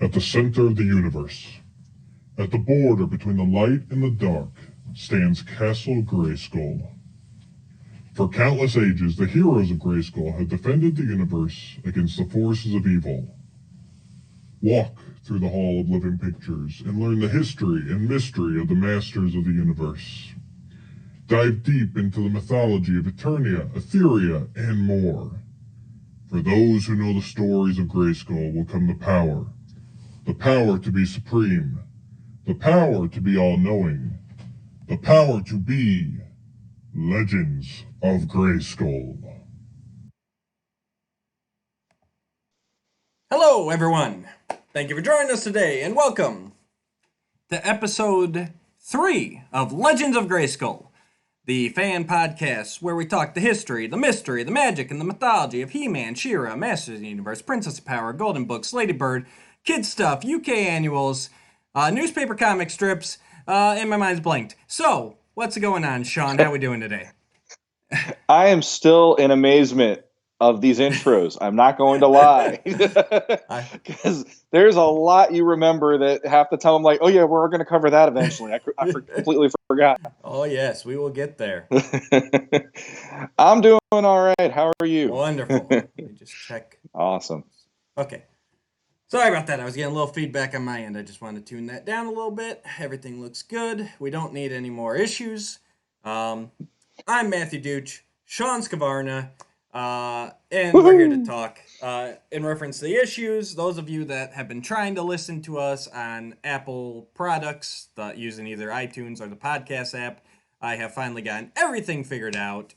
At the center of the universe, at the border between the light and the dark, stands Castle Grayskull. For countless ages, the heroes of Grayskull have defended the universe against the forces of evil. Walk through the Hall of Living Pictures and learn the history and mystery of the masters of the universe. Dive deep into the mythology of Eternia, Etheria, and more. For those who know the stories of Grayskull will come the power to be supreme, the power to be all-knowing, the power to be Legends of Grayskull. Hello, everyone. Thank you for joining us today, and welcome to episode 3 of Legends of Grayskull, the fan podcast where we talk the history, the mystery, the magic, and the mythology of He-Man, She-Ra, Masters of the Universe, Princess of Power, Golden Books, Ladybird, Kid Stuff, UK annuals, newspaper comic strips, and my mind's blanked. So, what's going on, Sean? How we doing today? I am still in amazement of these intros. I'm not going to lie. Because there's a lot you remember that half the time I'm like, oh yeah, we're going to cover that eventually. I completely forgot. Oh yes, we will get there. I'm doing all right. How are you? Wonderful. Let me just check. Awesome. Okay. Sorry about that. I was getting a little feedback on my end. I just wanted to tune that down a little bit. Everything looks good. We don't need any more issues. I'm Matthew Dooch, Sean Scavarna, and we're here to talk in reference to the issues. Those of you that have been trying to listen to us on Apple products using either iTunes or the podcast app, I have finally gotten everything figured out.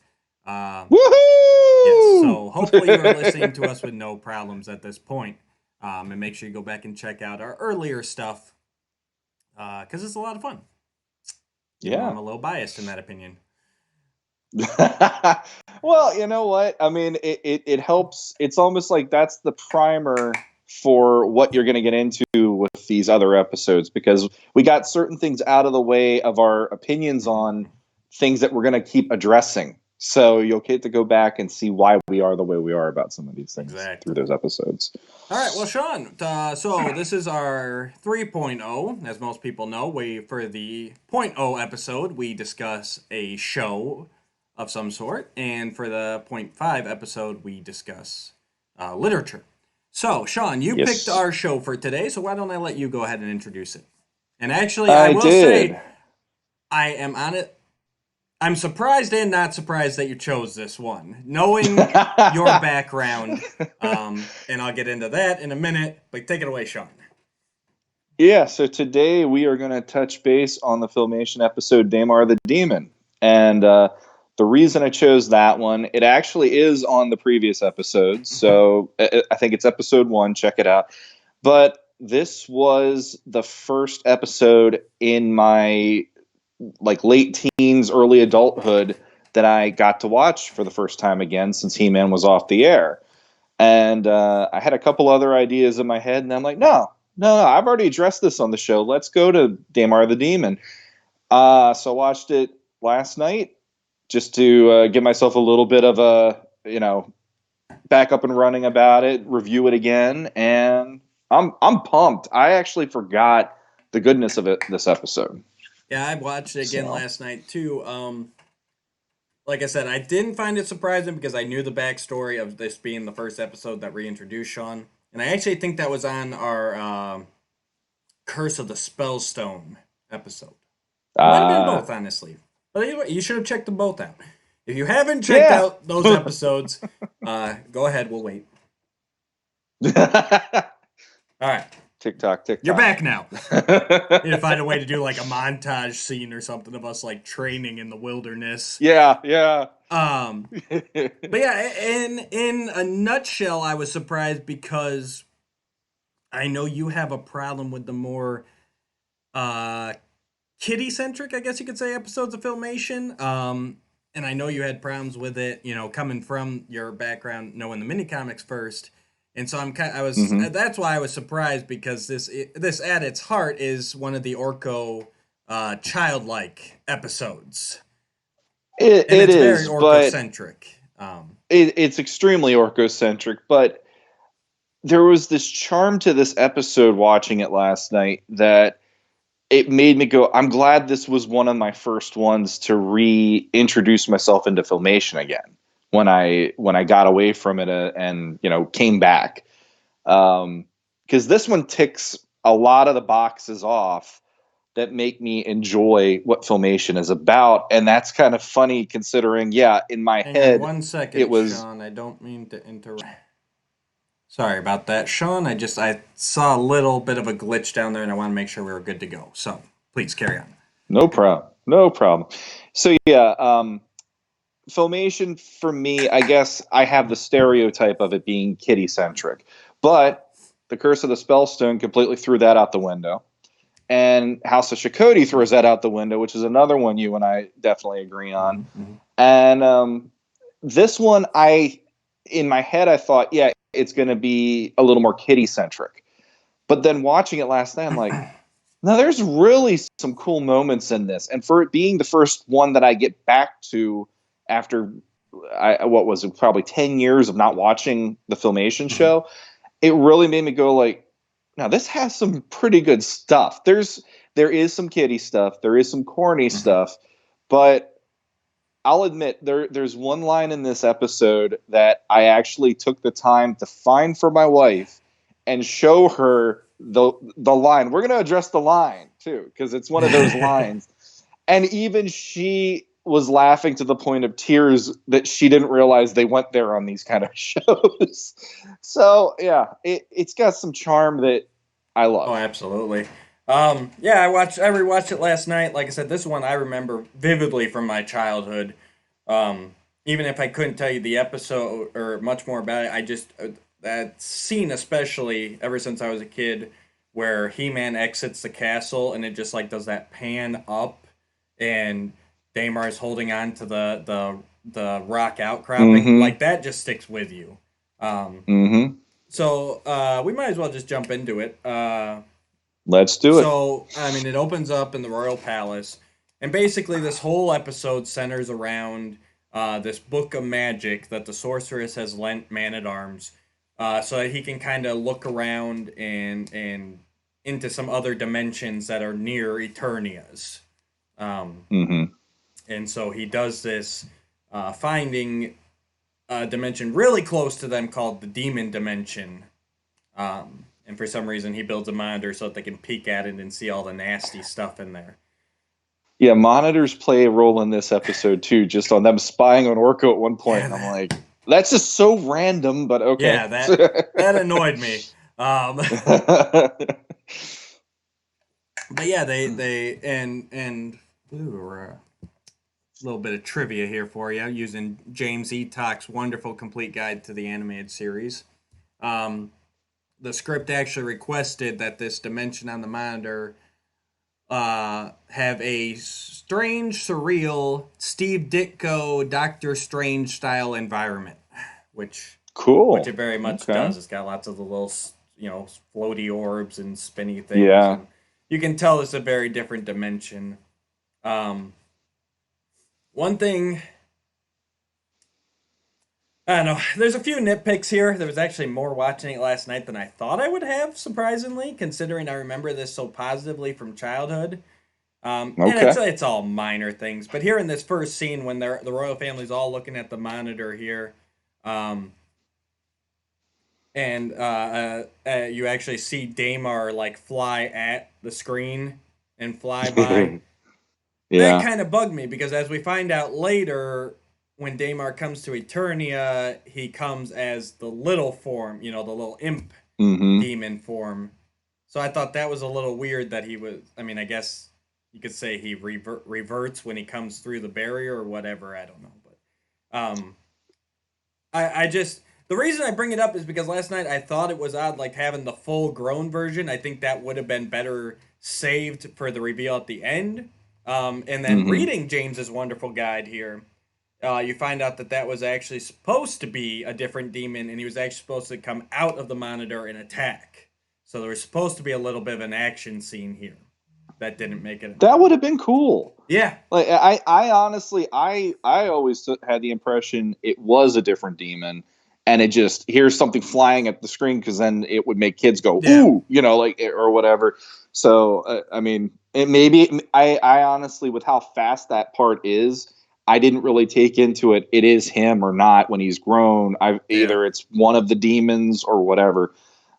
Woohoo! Yes, so hopefully you're listening to us with no problems at this point. And make sure you go back and check out our earlier stuff because it's a lot of fun. Yeah. I'm a little biased in that opinion. Well, you know what? I mean, it helps. It's almost like that's the primer for what you're going to get into with these other episodes, because we got certain things out of the way of our opinions on things that we're going to keep addressing. So you'll get to go back and see why we are the way we are about some of these things through those episodes. All right, well, Sean, so this is our 3.0. As most people know, for the 0.0 episode, we discuss a show of some sort, and for the 0.5 episode, we discuss literature. So, Sean, you picked our show for today, so why don't I let you go ahead and introduce it? And actually, I will say, I am on it. I'm surprised and not surprised that you chose this one, knowing your background, and I'll get into that in a minute, but take it away, Sean. Yeah, so today we are going to touch base on the Filmation episode Daimar the Demon, and the reason I chose that one, it actually is on the previous episode, so I think it's episode 1, check it out, but this was the first episode in my late teens, early adulthood that I got to watch for the first time again since He-Man was off the air. And I had a couple other ideas in my head, and I'm like, no, I've already addressed this on the show. Let's go to Daimar the Demon. So I watched it last night just to get myself a little bit of a, back up and running about it, review it again, and I'm pumped. I actually forgot the goodness of it this episode. Yeah, I watched it again last night, too. Like I said, I didn't find it surprising because I knew the backstory of this being the first episode that reintroduced Sean. And I actually think that was on our Curse of the Spellstone episode. It might have been both, honestly. But anyway, you should have checked them both out. If you haven't checked out those episodes, go ahead, we'll wait. All right. TikTok. You're back now. Need to find a way to do like a montage scene or something of us like training in the wilderness. Yeah. But yeah, in a nutshell, I was surprised because I know you have a problem with the more kiddie-centric, I guess you could say, episodes of Filmation. And I know you had problems with it, coming from your background, knowing the mini-comics first. And so that's why I was surprised, because this at its heart is one of the Orko childlike episodes. It's very Orko-centric. It's extremely Orko-centric, but there was this charm to this episode watching it last night that it made me go, I'm glad this was one of my first ones to reintroduce myself into Filmation again when I got away from it and came back. Because this one ticks a lot of the boxes off that make me enjoy what Filmation is about. And that's kind of funny considering, in my Hang on head, one it second, was. Sean. I don't mean to interrupt. Sorry about that, Sean. I saw a little bit of a glitch down there, and I want to make sure we were good to go. So please carry on. No problem. No problem. So, Filmation for me, I guess I have the stereotype of it being kitty centric, but the Curse of the Spellstone completely threw that out the window. And House of Shakoti throws that out the window, which is another one you and I definitely agree on. Mm-hmm. And this one, in my head, I thought, it's going to be a little more kitty centric. But then watching it last night, I'm like, no, there's really some cool moments in this. And for it being the first one that I get back to after what was it, probably 10 years of not watching the Filmation show, it really made me go like, now this has some pretty good stuff. There is some kiddie stuff, there is some corny stuff, but I'll admit there's one line in this episode that I actually took the time to find for my wife and show her the line. We're going to address the line too, because it's one of those lines. And even she was laughing to the point of tears that she didn't realize they went there on these kind of shows. So it's got some charm that I love. Oh, absolutely. I rewatched it last night. Like I said, this one I remember vividly from my childhood. Even if I couldn't tell you the episode or much more about it, I just that scene especially ever since I was a kid, where He-Man exits the castle and it just like does that pan up, and Daimar is holding on to the rock outcropping. Mm-hmm. Like that just sticks with you. So we might as well just jump into it. Let's do it. So, I mean, it opens up in the Royal Palace, and basically this whole episode centers around this book of magic that the sorceress has lent Man-at-Arms, so that he can kind of look around and into some other dimensions that are near Eternia's. And so he does this, finding a dimension really close to them called the Demon Dimension. And for some reason, he builds a monitor so that they can peek at it and see all the nasty stuff in there. Yeah, monitors play a role in this episode too, just on them spying on Orko at one point. And I'm like, that's just so random, but okay. Yeah, that annoyed me. But yeah, they and a little bit of trivia here for you using James E. Tock's wonderful complete guide to the animated series. The script actually requested that this dimension on the monitor have a strange, surreal Steve Ditko, Doctor Strange style environment, which it very much does. It's got lots of the little, floaty orbs and spinny things. Yeah, and you can tell it's a very different dimension. One thing, I don't know. There's a few nitpicks here. There was actually more watching it last night than I thought I would have, surprisingly, considering I remember this so positively from childhood. And it's all minor things. But here in this first scene, when the royal family's all looking at the monitor here, and you actually see Daimar like fly at the screen and fly by. That kind of bugged me because as we find out later, when Daimar comes to Eternia, he comes as the little form, the little imp demon form. So I thought that was a little weird that he was. I mean, I guess you could say he reverts when he comes through the barrier or whatever. I don't know, but I just, the reason I bring it up is because last night I thought it was odd, like having the full grown version. I think that would have been better saved for the reveal at the end. And then reading James's wonderful guide here, you find out that was actually supposed to be a different demon, and he was actually supposed to come out of the monitor and attack. So there was supposed to be a little bit of an action scene here. That didn't make it. That would have been cool. Yeah. Like I honestly, I always had the impression it was a different demon, and it just here's something flying at the screen, because then it would make kids go Yeah. ooh, like or whatever. So I mean, I honestly, with how fast that part is, I didn't really take into it is him or not when he's grown. Either it's one of the demons or whatever.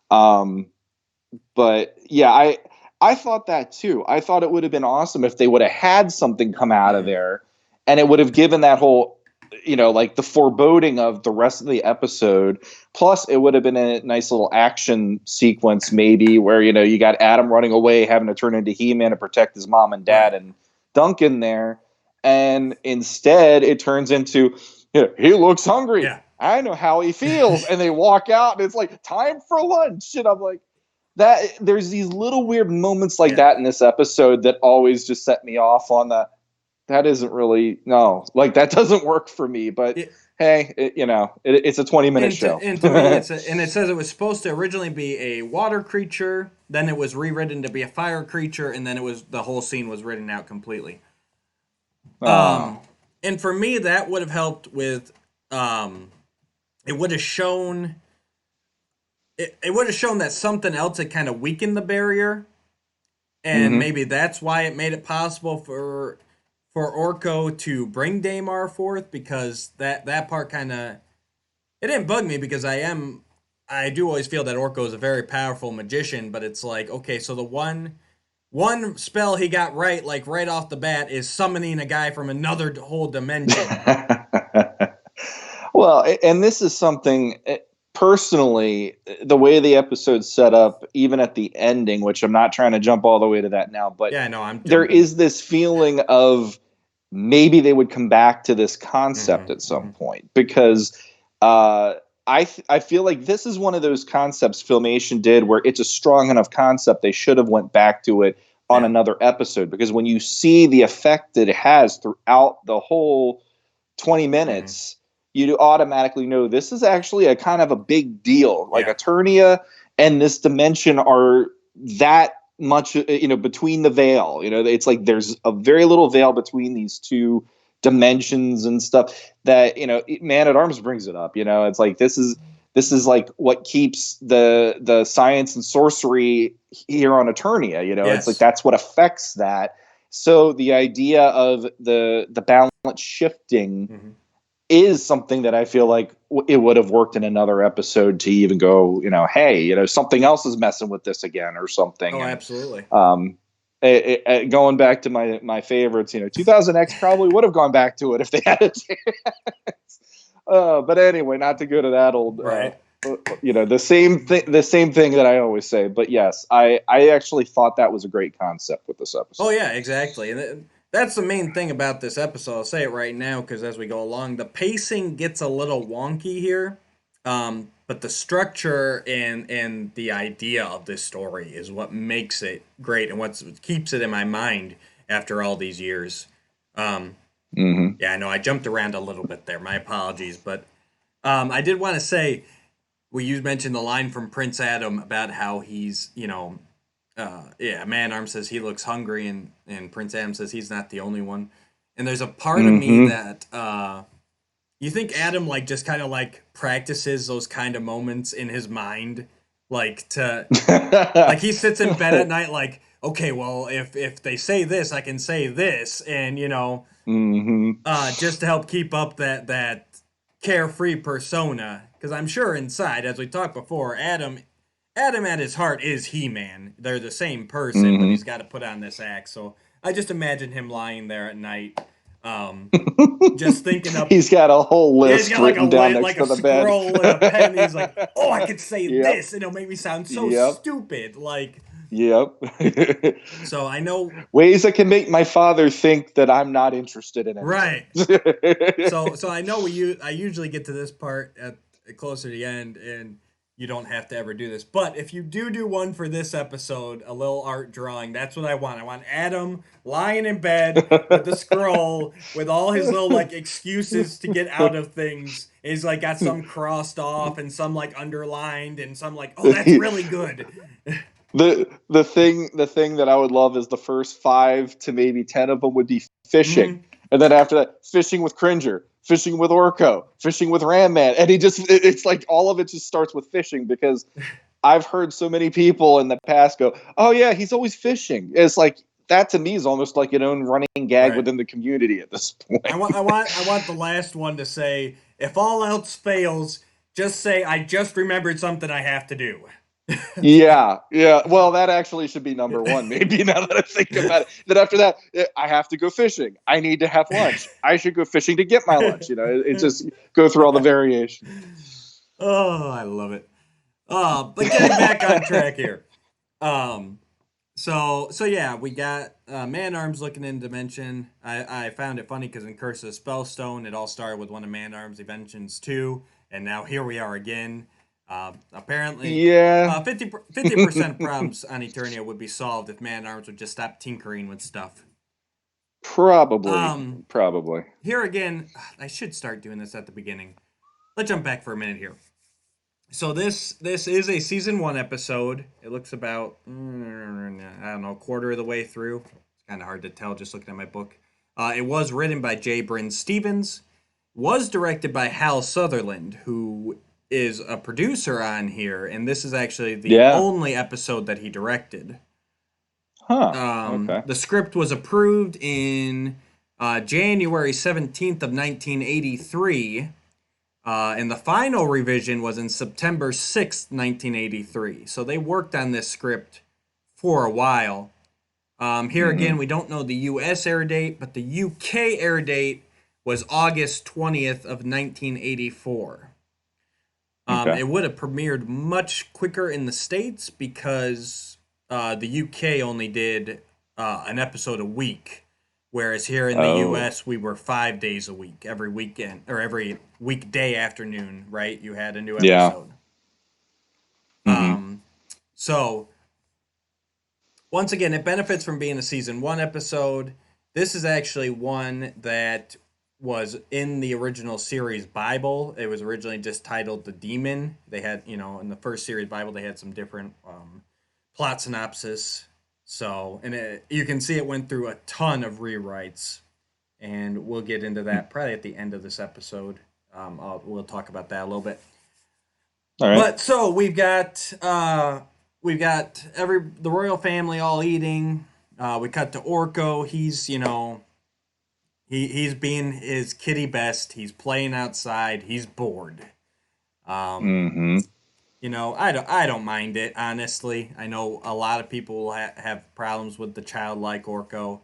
But yeah, I thought that too. I thought it would have been awesome if they would have had something come out of there, and it would have given that whole, like the foreboding of the rest of the episode. Plus, it would have been a nice little action sequence, maybe, where you got Adam running away, having to turn into He-Man to protect his mom and dad, and Duncan there, and instead it turns into he looks hungry. Yeah. I know how he feels, and they walk out, and it's like time for lunch, and I'm like. That there's these little weird moments like that in this episode that always just set me off on that isn't really like that doesn't work for me, but hey, it's a 20-minute show. And to me, and it says it was supposed to originally be a water creature, then it was rewritten to be a fire creature, and then the whole scene was written out completely. And for me, that would have helped with it would have shown. It would have shown that something else had kind of weakened the barrier, and maybe that's why it made it possible for Orko to bring Daimar forth, because that part kind of it didn't bug me, because I do always feel that Orko is a very powerful magician, but it's like, okay, so the one spell he got right, like right off the bat, is summoning a guy from another whole dimension. Well, and this is something. Personally, the way the episode's set up, even at the ending, which I'm not trying to jump all the way to that now, but there is this feeling of maybe they would come back to this concept at some point, because I feel like this is one of those concepts Filmation did where it's a strong enough concept they should have went back to it on another episode, because when you see the effect that it has throughout the whole 20 minutes, you automatically know this is actually a kind of a big deal. Like Eternia and this dimension are that much, between the veil. It's like there's a very little veil between these two dimensions and stuff that, Man at Arms brings it up. It's like this is like what keeps the science and sorcery here on Eternia. It's like that's what affects that. So the idea of the balance shifting is something that I feel like it would have worked in another episode to even go, hey, something else is messing with this again or something. Oh, absolutely. Going back to my favorites, 2000X probably would have gone back to it if they had a chance. But anyway, not to go to that old, the same thing that I always say. But yes, I actually thought that was a great concept with this episode. Oh yeah, exactly. And that's the main thing about this episode. I'll say it right now, because as we go along, the pacing gets a little wonky here. But the structure and the idea of this story is what makes it great and what keeps it in my mind after all these years. Yeah, I know I jumped around a little bit there. My apologies. But I did want to say, you mentioned the line from Prince Adam about how he's, Man-Arm says he looks hungry, and Prince Adam says he's not the only one. And there's a part of me that you think Adam just kind of practices those kind of moments in his mind, to he sits in bed at night like, okay, well, if they say this, I can say this, and just to help keep up that carefree persona, because I'm sure inside, as we talked before, Adam at his heart is He-Man. They're the same person, but he's got to put on this act. So I just imagine him lying there at night, just thinking up. He's got a whole list written down next to the bed. Like a scroll and a pen. He's like, oh, I could say this, and it'll make me sound so stupid. So I know ways that can make my father think that I'm not interested in it. Right. So I know I usually get to this part at closer to the end, and you don't have to ever do this. But if you do one for this episode, a little art drawing, that's what I want. I want Adam lying in bed with the scroll with all his little excuses to get out of things. He's got some crossed off and some underlined and some oh, that's really good. The thing that I would love is the first 5 to maybe 10 of them would be fishing. And then after that, fishing with Cringer. fishing with Orko, fishing with Ram Man. And it's like all of it just starts with fishing, because I've heard so many people in the past go, oh yeah, he's always fishing. It's like, that to me is almost like an own running gag within the community at this point. I want the last one to say, if all else fails, just say, I just remembered something I have to do. Yeah. Well, that actually should be number one, maybe, now that I think about it. Then after that, I have to go fishing. I need to have lunch. I should go fishing to get my lunch. It just go through all the variations. Oh, I love it. But getting back on track here. So yeah, we got Man-Arms looking in Dimension. I found it funny because in Curse of the Spellstone, it all started with one of Man-Arms' inventions too, and now here we are again. Apparently, 50% problems on Eternia would be solved if Man-Arms would just stop tinkering with stuff. Probably. Here again, I should start doing this at the beginning. Let's jump back for a minute here. So this is a season 1 episode. It looks about, I don't know, a quarter of the way through. It's kind of hard to tell just looking at my book. It was written by J. Bryn Stevens. Was directed by Hal Sutherland, who is a producer on here. And this is actually the only episode that he directed. Okay. The script was approved in January 17th of 1983. And the final revision was in September 6th, 1983. So they worked on this script for a while. Here again, we don't know the U.S. air date, but the U.K. air date was August 20th of 1984. It would have premiered much quicker in the States because the U.K. only did an episode a week. Whereas here in the U.S., we were 5 days a week, every weekend, or every weekday afternoon, right? You had a new episode. So, once again, it benefits from being a season 1 episode. This is actually one that was in the original series Bible. It was originally just titled The Demon. They had, in the first series Bible, they had some different plot synopsis. So, and you can see it went through a ton of rewrites, and we'll get into that probably at the end of this episode. We'll talk about that a little bit. All right. But so we've got the royal family all eating. We cut to Orko. He's he's being his kitty best. He's playing outside. He's bored. I don't mind it, honestly. I know a lot of people will have problems with the childlike Orko,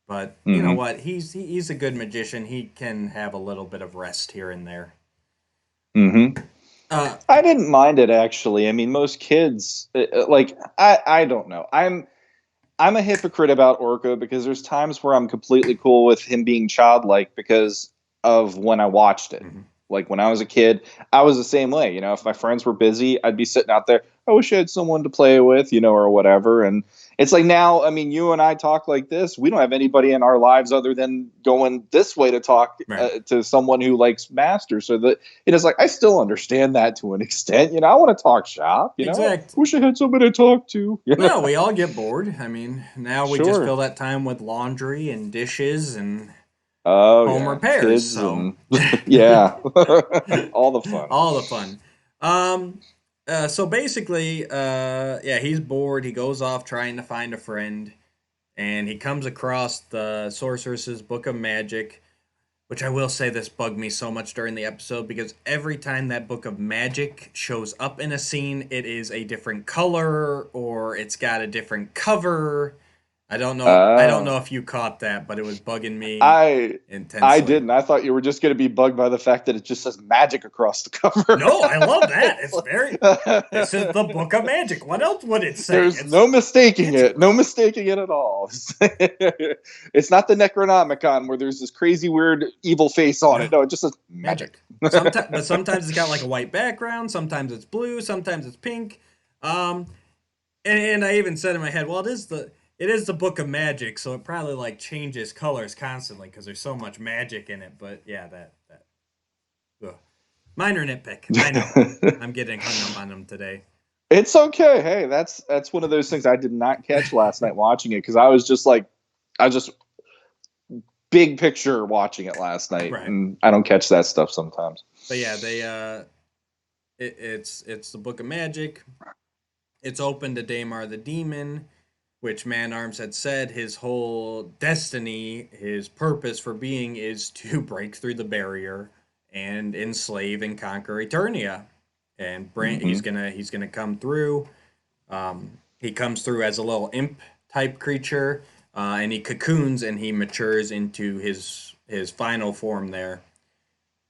but you know what? He's a good magician. He can have a little bit of rest here and there. I didn't mind it, actually. I mean, most kids, I don't know. I'm a hypocrite about Orko because there's times where I'm completely cool with him being childlike because of when I watched it. Like when I was a kid, I was the same way. If my friends were busy, I'd be sitting out there. I wish I had someone to play with, or whatever. And it's like now, I mean, you and I talk like this. We don't have anybody in our lives other than going this way to talk to someone who likes Master. So that it's like I still understand that to an extent. I want to talk shop. Exactly. Wish I had somebody to talk to. Well, we all get bored. I mean, now we just fill that time with laundry and dishes and home repairs. So all the fun. All the fun. So basically, he's bored. He goes off trying to find a friend, and he comes across the Sorceress's Book of Magic, which I will say this bugged me so much during the episode because every time that Book of Magic shows up in a scene, it is a different color or it's got a different cover. I don't know. I don't know if you caught that, but it was bugging me intensely. I didn't. I thought you were just going to be bugged by the fact that it just says magic across the cover. No, I love that. It's very. This is the Book of Magic. What else would it say? There's no mistaking it. No mistaking it at all. It's not the Necronomicon where there's this crazy weird evil face on it. No, it just says magic. But sometimes it's got like a white background. Sometimes it's blue. Sometimes it's pink. And I even said in my head, well, it is the Book of Magic, so it probably like changes colors constantly because there's so much magic in it. But yeah, that minor nitpick. I know. I'm getting hung up on them today. It's okay. Hey, that's one of those things I did not catch last night watching it because I was just big picture watching it last night, Right. and I don't catch that stuff sometimes. But yeah, it's the Book of Magic. It's open to Daimar the Demon, which Man-Arms had said his whole destiny, his purpose for being is to break through the barrier and enslave and conquer Eternia. And he's gonna come through. He comes through as a little imp type creature, and he cocoons and he matures into his final form there,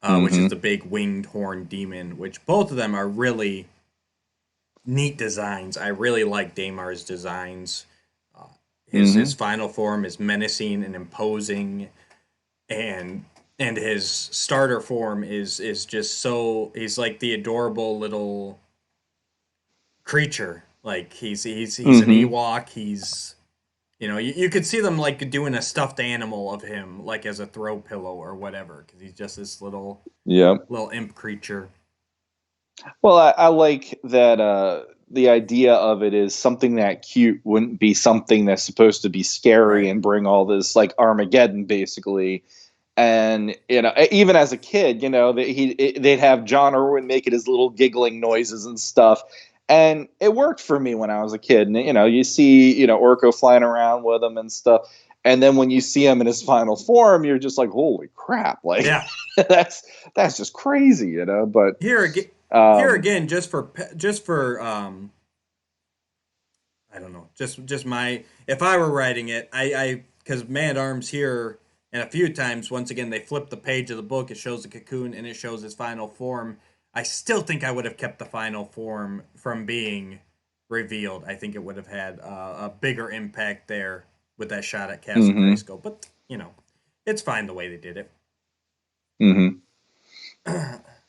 which is the big winged horn demon. Which both of them are really neat designs. I really like Daimar's designs. His final form is menacing and imposing, and his starter form is just so, he's like the adorable little creature. Like he's an Ewok. He's, you could see them like doing a stuffed animal of him, like as a throw pillow or whatever, because he's just this little imp creature. Well, I like that the idea of it is something that cute wouldn't be something that's supposed to be scary and bring all this like Armageddon basically. And even as a kid, they'd have John Irwin making his little giggling noises and stuff, and it worked for me when I was a kid. And you see Orko flying around with him and stuff, and then when you see him in his final form, you're just like, holy crap! Like, yeah, that's just crazy, But here again, just for I don't know, just my, if I were writing it, I because Man-at-Arms here, and a few times, once again, they flip the page of the book, it shows the cocoon and it shows his final form. I still think I would have kept the final form from being revealed. I think it would have had a bigger impact there with that shot at Castle Grayskull. But, it's fine the way they did it.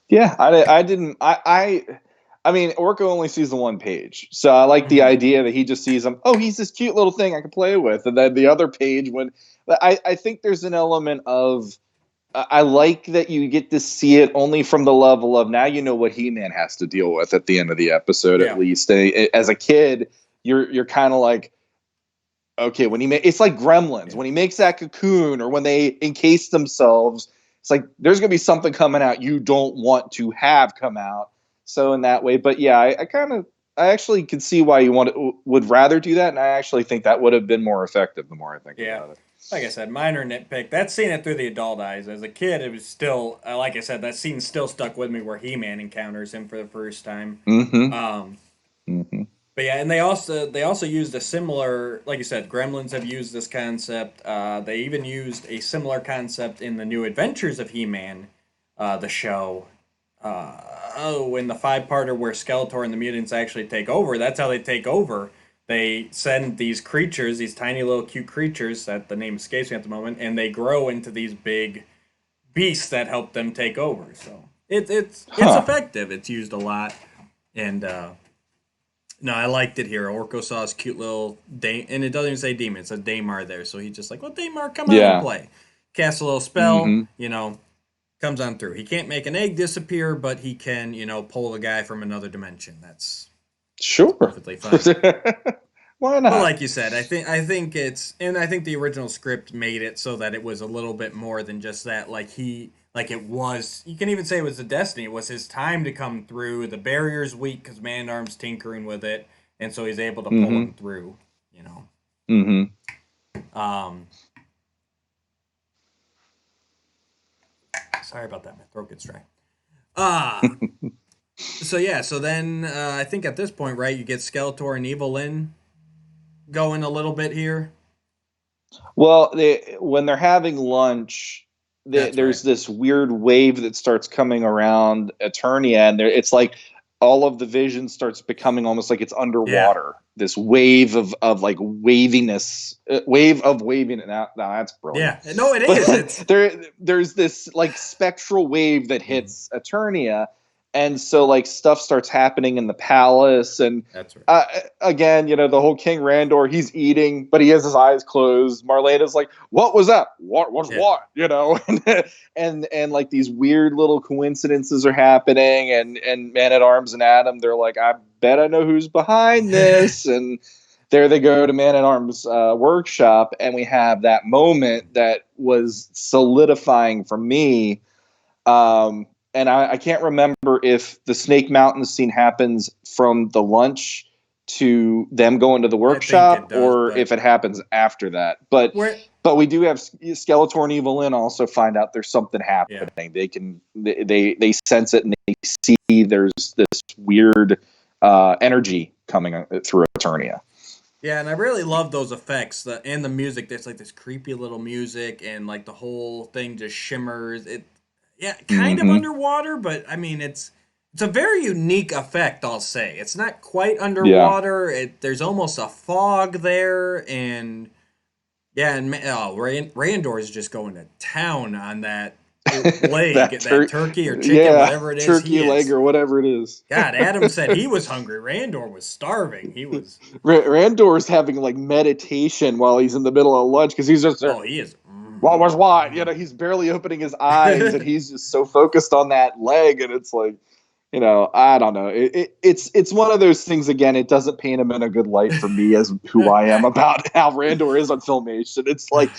Yeah, I didn't. I mean, Orko only sees the one page, so I like the idea that he just sees him. Oh, he's this cute little thing I can play with, and then the other page when I think there's an element of I like that you get to see it only from the level of now what He-Man has to deal with at the end of the episode at least. As a kid, you're kind of like, okay, when it's like Gremlins when he makes that cocoon or when they encase themselves. It's like there's going to be something coming out you don't want to have come out. So in that way, but yeah, I actually could see why you would rather do that, and I actually think that would have been more effective the more I think about it. Like I said, minor nitpick. That's seeing it through the adult eyes. As a kid, it was still, like I said, that scene still stuck with me where He-Man encounters him for the first time. But yeah, and they also used a similar, like you said, Gremlins have used this concept. They even used a similar concept in the New Adventures of He-Man, the show. In the 5-parter where Skeletor and the mutants actually take over, that's how they take over. They send these creatures, these tiny little cute creatures that the name escapes me at the moment, and they grow into these big beasts that help them take over. So it's effective. It's used a lot, and no, I liked it here. Orko saw his cute little and it doesn't even say demon; it says Daimar there. So he's just like, "Well, Daimar, come out and play." Cast a little spell, comes on through. He can't make an egg disappear, but he can, pull a guy from another dimension. That's perfectly fine. Why not? But like you said, I think the original script made it so that it was a little bit more than just that. It was. You can even say it was the destiny. It was his time to come through. The barrier's weak because Man-at-Arms tinkering with it, and so he's able to pull him through. Sorry about that. My throat gets dry. So then I think at this point, right, you get Skeletor and Evelyn going a little bit here. Well, when they're having lunch, there's this weird wave that starts coming around Eternia, and it's like all of the vision starts becoming almost like it's underwater. Yeah. This wave of like waviness, wave of waving. Now that's brilliant. Yeah, no, it is. There's this like spectral wave that hits Eternia. And so, like, stuff starts happening in the palace, and that's right. Again, the whole King Randor, he's eating, but he has his eyes closed. Marlena's like, "What was that? What? And like these weird little coincidences are happening, and Man-at-Arms and Adam, they're like, "I bet I know who's behind this," and there they go to Man at Arms workshop, and we have that moment that was solidifying for me. And I can't remember if the Snake Mountain scene happens from the lunch to them going to the workshop, does, or if it happens after that. But we do have Skeletor and Evelyn also find out there's something happening. Yeah. They sense it, and they see there's this weird energy coming through Eternia. Yeah, and I really love those effects and the music. There's like this creepy little music, and like the whole thing just shimmers. Kind of underwater, but I mean it's a very unique effect. I'll say it's not quite underwater. Yeah. There's almost a fog there, and Randor is just going to town on that leg, that turkey or chicken, whatever it is. Turkey leg or whatever it is. God, Adam said he was hungry. Randor was starving. He was. Randor's having like meditation while he's in the middle of lunch because he's just. Oh, he is. What was what? You know, he's barely opening his eyes, and he's just so focused on that leg, and it's like, you know, I don't know. It's one of those things. Again, it doesn't paint him in a good light for me as who I am about how Randor is on Filmation. It's like,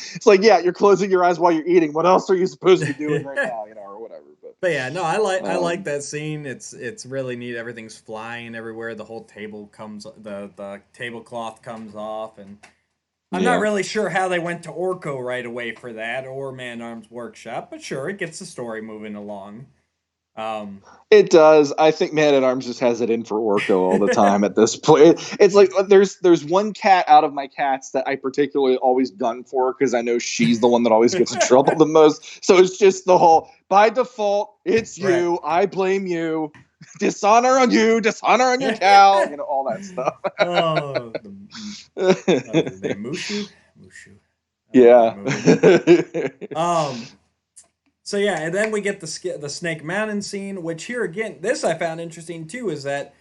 yeah, you're closing your eyes while you're eating. What else are you supposed to be doing right now? You know, or whatever. But yeah, no, I like that scene. It's really neat. Everything's flying everywhere. The whole table the tablecloth comes off, and I'm not really sure how they went to Orko right away for that, or Man-Arms Workshop, but sure, it gets the story moving along. It does. I think Man-at-Arms just has it in for Orko all the time at this point. It's like there's one cat out of my cats that I particularly always gun for because I know she's the one that always gets in trouble the most. So it's just the whole, by default, it's you. Right. I blame you. Dishonor on you. Dishonor on your cow. You know, all that stuff. The Mushu? Mushu. Yeah. So yeah, and then we get the Snake Mountain scene, which here again, this I found interesting too, is that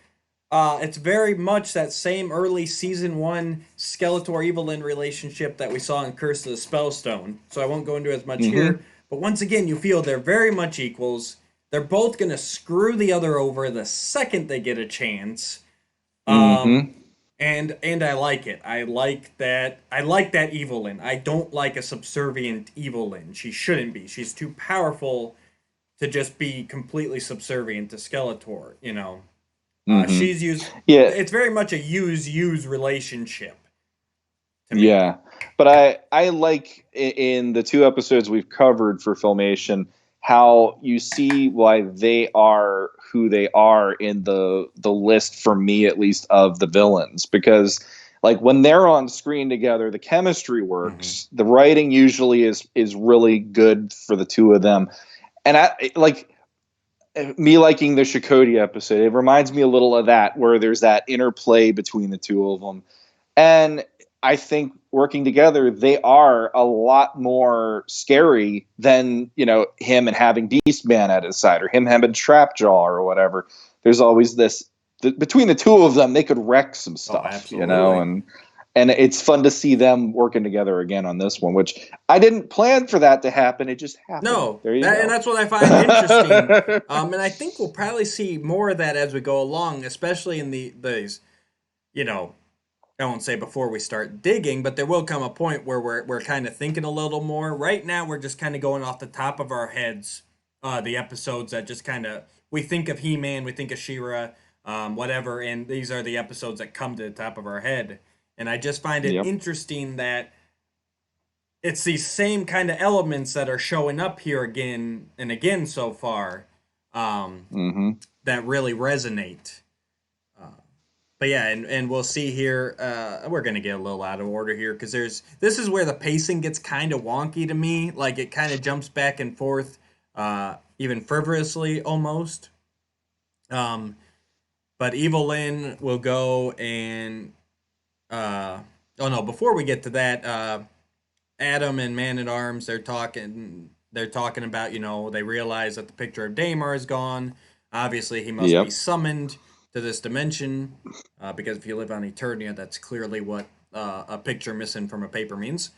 it's very much that same early season 1 Skeletor Evelyn relationship that we saw in Curse of the Spellstone. So I won't go into as much here, but once again, you feel they're very much equals. They're both gonna screw the other over the second they get a chance. And I like it. I like that Evelyn. I don't like a subservient Evelyn. She shouldn't be. She's too powerful to just be completely subservient to Skeletor, you know. She's used. Yeah. It's very much a use relationship. Yeah. But I like in the 2 episodes we've covered for Filmation how you see why they are who they are in the list, for me at least, of the villains, because like when they're on screen together, the chemistry works. The writing usually is really good for the 2 of them, and I like me liking the Shakoti episode. It reminds me a little of that, where there's that interplay between the 2 of them, and I think working together, they are a lot more scary than, you know, him and having Beastman at his side, or him having Trapjaw or whatever. There's always this between the 2 of them, they could wreck some stuff, you know, and it's fun to see them working together again on this one, which I didn't plan for that to happen. It just happened. No, there you go. And that's what I find interesting. And I think we'll probably see more of that as we go along, especially in these, you know, I won't say before we start digging, but there will come a point where we're kind of thinking a little more. Right now, we're just kind of going off the top of our heads, the episodes that just kind of, we think of He-Man, we think of She-Ra, whatever, and these are the episodes that come to the top of our head. And I just find it interesting that it's these same kind of elements that are showing up here again and again so far that really resonate. But yeah, and we'll see here. We're gonna get a little out of order here because this is where the pacing gets kind of wonky to me. Like it kind of jumps back and forth, even frivolously almost. But Evelyn will go and before we get to that, Adam and Man-at-Arms, they're talking about, you know, they realize that the picture of Daimar is gone. Obviously, he must be summoned to this dimension, because if you live on Eternia, that's clearly what a picture missing from a paper means.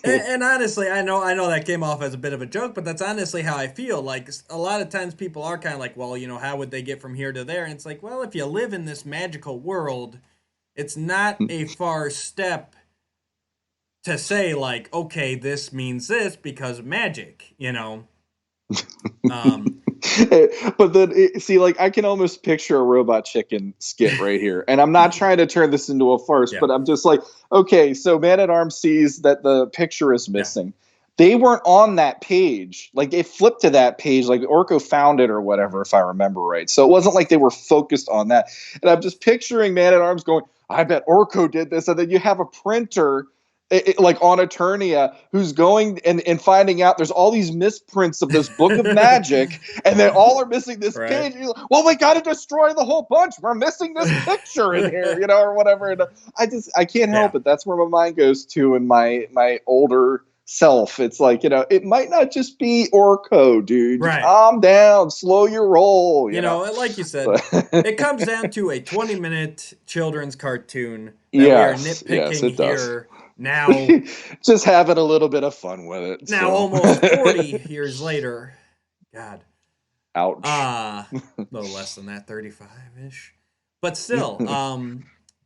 And honestly, I know that came off as a bit of a joke, but that's honestly how I feel. Like a lot of times people are kind of like, well, how would they get from here to there? And it's like, well, if you live in this magical world, it's not a far step to say like, okay, this means this because of magic. But then, see, like I can almost picture a Robot Chicken skit right here, and I'm not trying to turn this into a farce, Yeah. but I'm just like, okay, so Man at Arms sees that the picture is missing. They weren't on that page. Like they flipped to that page, like Orko found it or whatever, if I remember right. So it wasn't like they were focused on that. And I'm just picturing Man at Arms going, I bet Orko did this, and then you have a printer like on Eternia, who's going and finding out there's all these misprints of this book of magic, and they all are missing this Right. page. Like, well, we got to destroy the whole bunch. We're missing this picture in here, or whatever. And I can't help it. That's where my mind goes to in my older self. It's like, it might not just be Orko, dude. Right. Calm down, slow your roll. Like you said, it comes down to a 20-minute children's cartoon that Yes, we are nitpicking yes, it does. here now. Just having a little bit of fun with it. Now, so. almost 40 years later. God. Ouch. A little less than that, 35-ish. But still,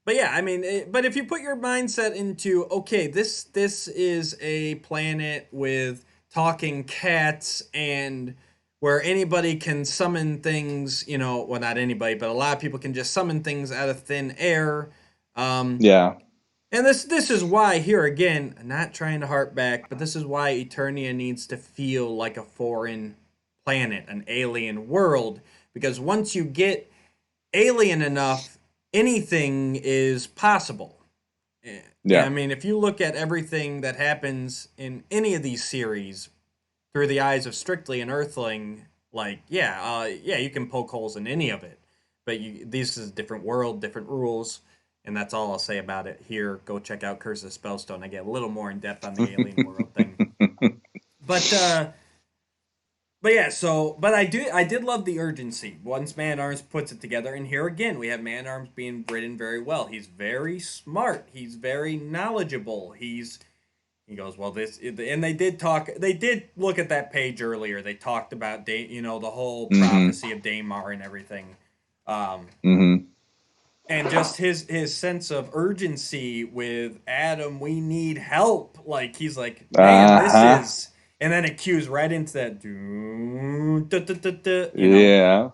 but yeah, I mean, but if you put your mindset into, okay, this is a planet with talking cats and where anybody can summon things, well, not anybody, but a lot of people can just summon things out of thin air. Yeah. And this is why, here again, not trying to harp back, but this is why Eternia needs to feel like a foreign planet, an alien world, because once you get alien enough, anything is possible. Yeah. I mean, if you look at everything that happens in any of these series through the eyes of strictly an Earthling, like, you can poke holes in any of it, but this is a different world, different rules. And that's all I'll say about it here. Go check out Curse of Spellstone. I get a little more in depth on the alien world thing. But yeah, but I did love the urgency once Man at Arms puts it together. And here again, we have Man at Arms being written very well. He's very smart. He's very knowledgeable. He goes, well, and they did look at that page earlier. They talked about the whole prophecy of Daimar and everything. And just his sense of urgency with Adam, we need help. Like, he's like, man, this is... And then it cues right into that... Yeah.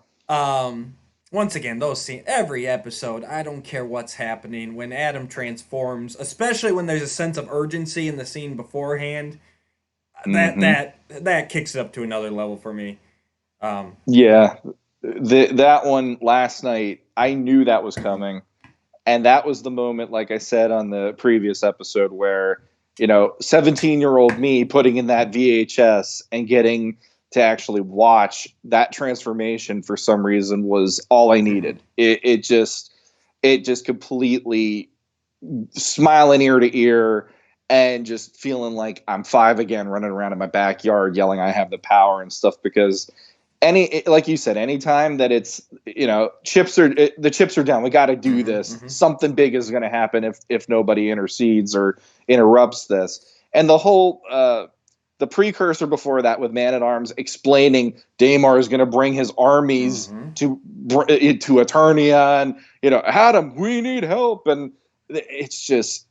Once again, those scenes... Every episode, I don't care what's happening. When Adam transforms, especially when there's a sense of urgency in the scene beforehand, that kicks it up to another level for me. Yeah. That one last night, I knew that was coming. And that was the moment, like I said on the previous episode, where, 17-year-old me putting in that VHS and getting to actually watch that transformation for some reason was all I needed. It just completely smiling ear to ear and just feeling like I'm 5 again, running around in my backyard yelling I have the power and stuff, because like you said, anytime that it's, the chips are down, we got to do this. Something big is going to happen if nobody intercedes or interrupts this. And the whole the precursor before that with Man at Arms explaining Daimar is going to bring his armies to Eternia, and Adam, we need help, and it's just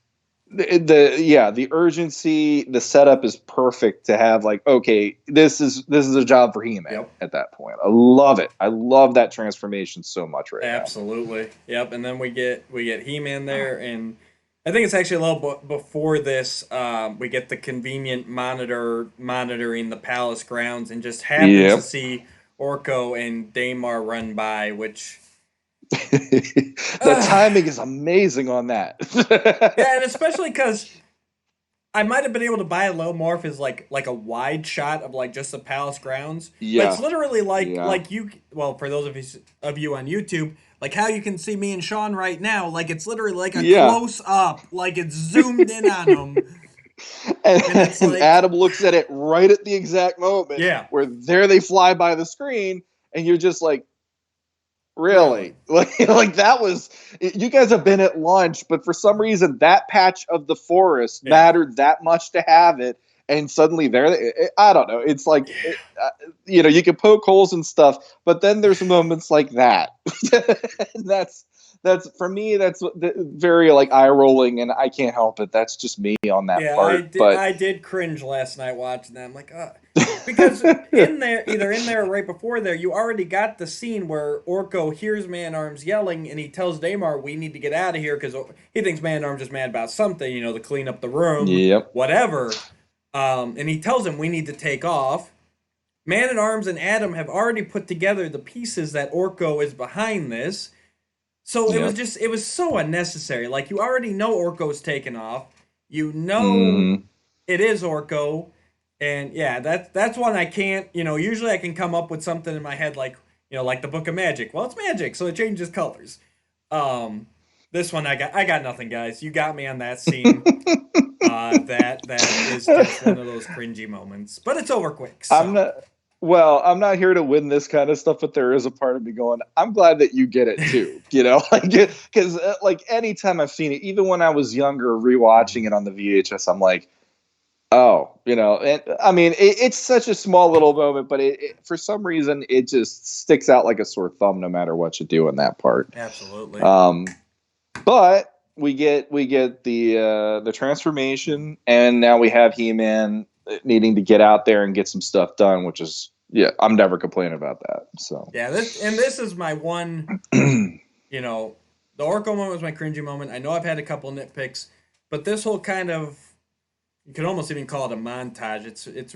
the urgency, the setup is perfect to have, like, okay, this is a job for He-Man at that point. I love it. I love that transformation so much now. Absolutely. Yep. And then we get He-Man there, and I think it's actually a little before this. We get the convenient monitor monitoring the palace grounds, and just happens to see Orko and Daimar run by, which. The timing is amazing on that. Yeah, and especially because I might have been able to buy a low morph as like a wide shot of like just the palace grounds. Yeah, but it's literally like you. Well, for those of you on YouTube, like how you can see me and Sean right now, like it's literally like a close up, like it's zoomed in on them. And it's like, Adam looks at it right at the exact moment. Yeah, where there they fly by the screen, and you're just like, Really? Like that was, you guys have been at lunch, but for some reason that patch of the forest mattered that much to have it, and suddenly there, I don't know. It's like, you can poke holes and stuff, but then there's moments like that. that's for me. That's very like eye rolling, and I can't help it. That's just me on that Yeah, part. But I did cringe last night watching that. I'm like, because in there, either in there or right before there, you already got the scene where Orko hears Man-Arms yelling, and he tells Daimar, "We need to get out of here," because he thinks Man-Arms is mad about something, to clean up the room, yep, whatever. And he tells him we need to take off. Man-at-Arms and Adam have already put together the pieces that Orko is behind this. So it was so unnecessary. Like, you already know Orko's taken off. You know it is Orko. And yeah, that's one I can't, usually I can come up with something in my head like, like the Book of Magic. Well, it's magic, so it changes colors. This one I got nothing, guys. You got me on that scene. That is just one of those cringy moments. But it's over quick. So. I'm not here to win this kind of stuff, but there is a part of me going, I'm glad that you get it too, because like anytime I've seen it, even when I was younger, rewatching it on the VHS, I'm like, oh, and I mean, it's such a small little moment, but for some reason, it just sticks out like a sore thumb, no matter what you do in that part. Absolutely. But we get the transformation, and now we have He-Man needing to get out there and get some stuff done, which is, I'm never complaining about that. So yeah, this is my one, the Orko moment was my cringy moment. I know I've had a couple nitpicks, but this whole kind of, you could almost even call it a montage. It's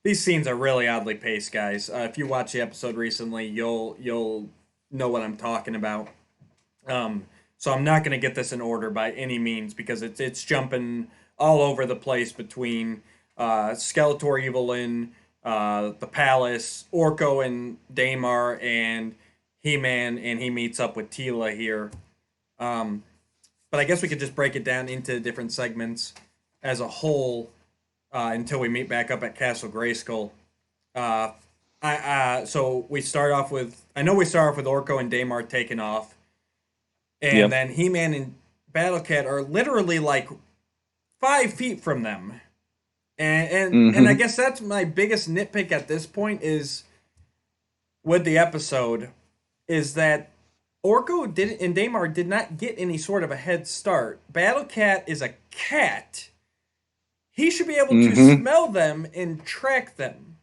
these scenes are really oddly paced, guys. If you watch the episode recently, you'll know what I'm talking about. So I'm not going to get this in order by any means, because it's jumping all over the place between Skeletor, Evelyn, the Palace, Orko and Daimar, and He-Man, and he meets up with Teela here. But I guess we could just break it down into different segments as a whole until we meet back up at Castle Grayskull. So we start off with Orko and Daimar taking off, and then He-Man and Battlecat are literally like 5 feet from them. And I guess that's my biggest nitpick at this point is with the episode is that Orko and Daimar did not get any sort of a head start. Battlecat is a cat. He should be able to smell them and track them.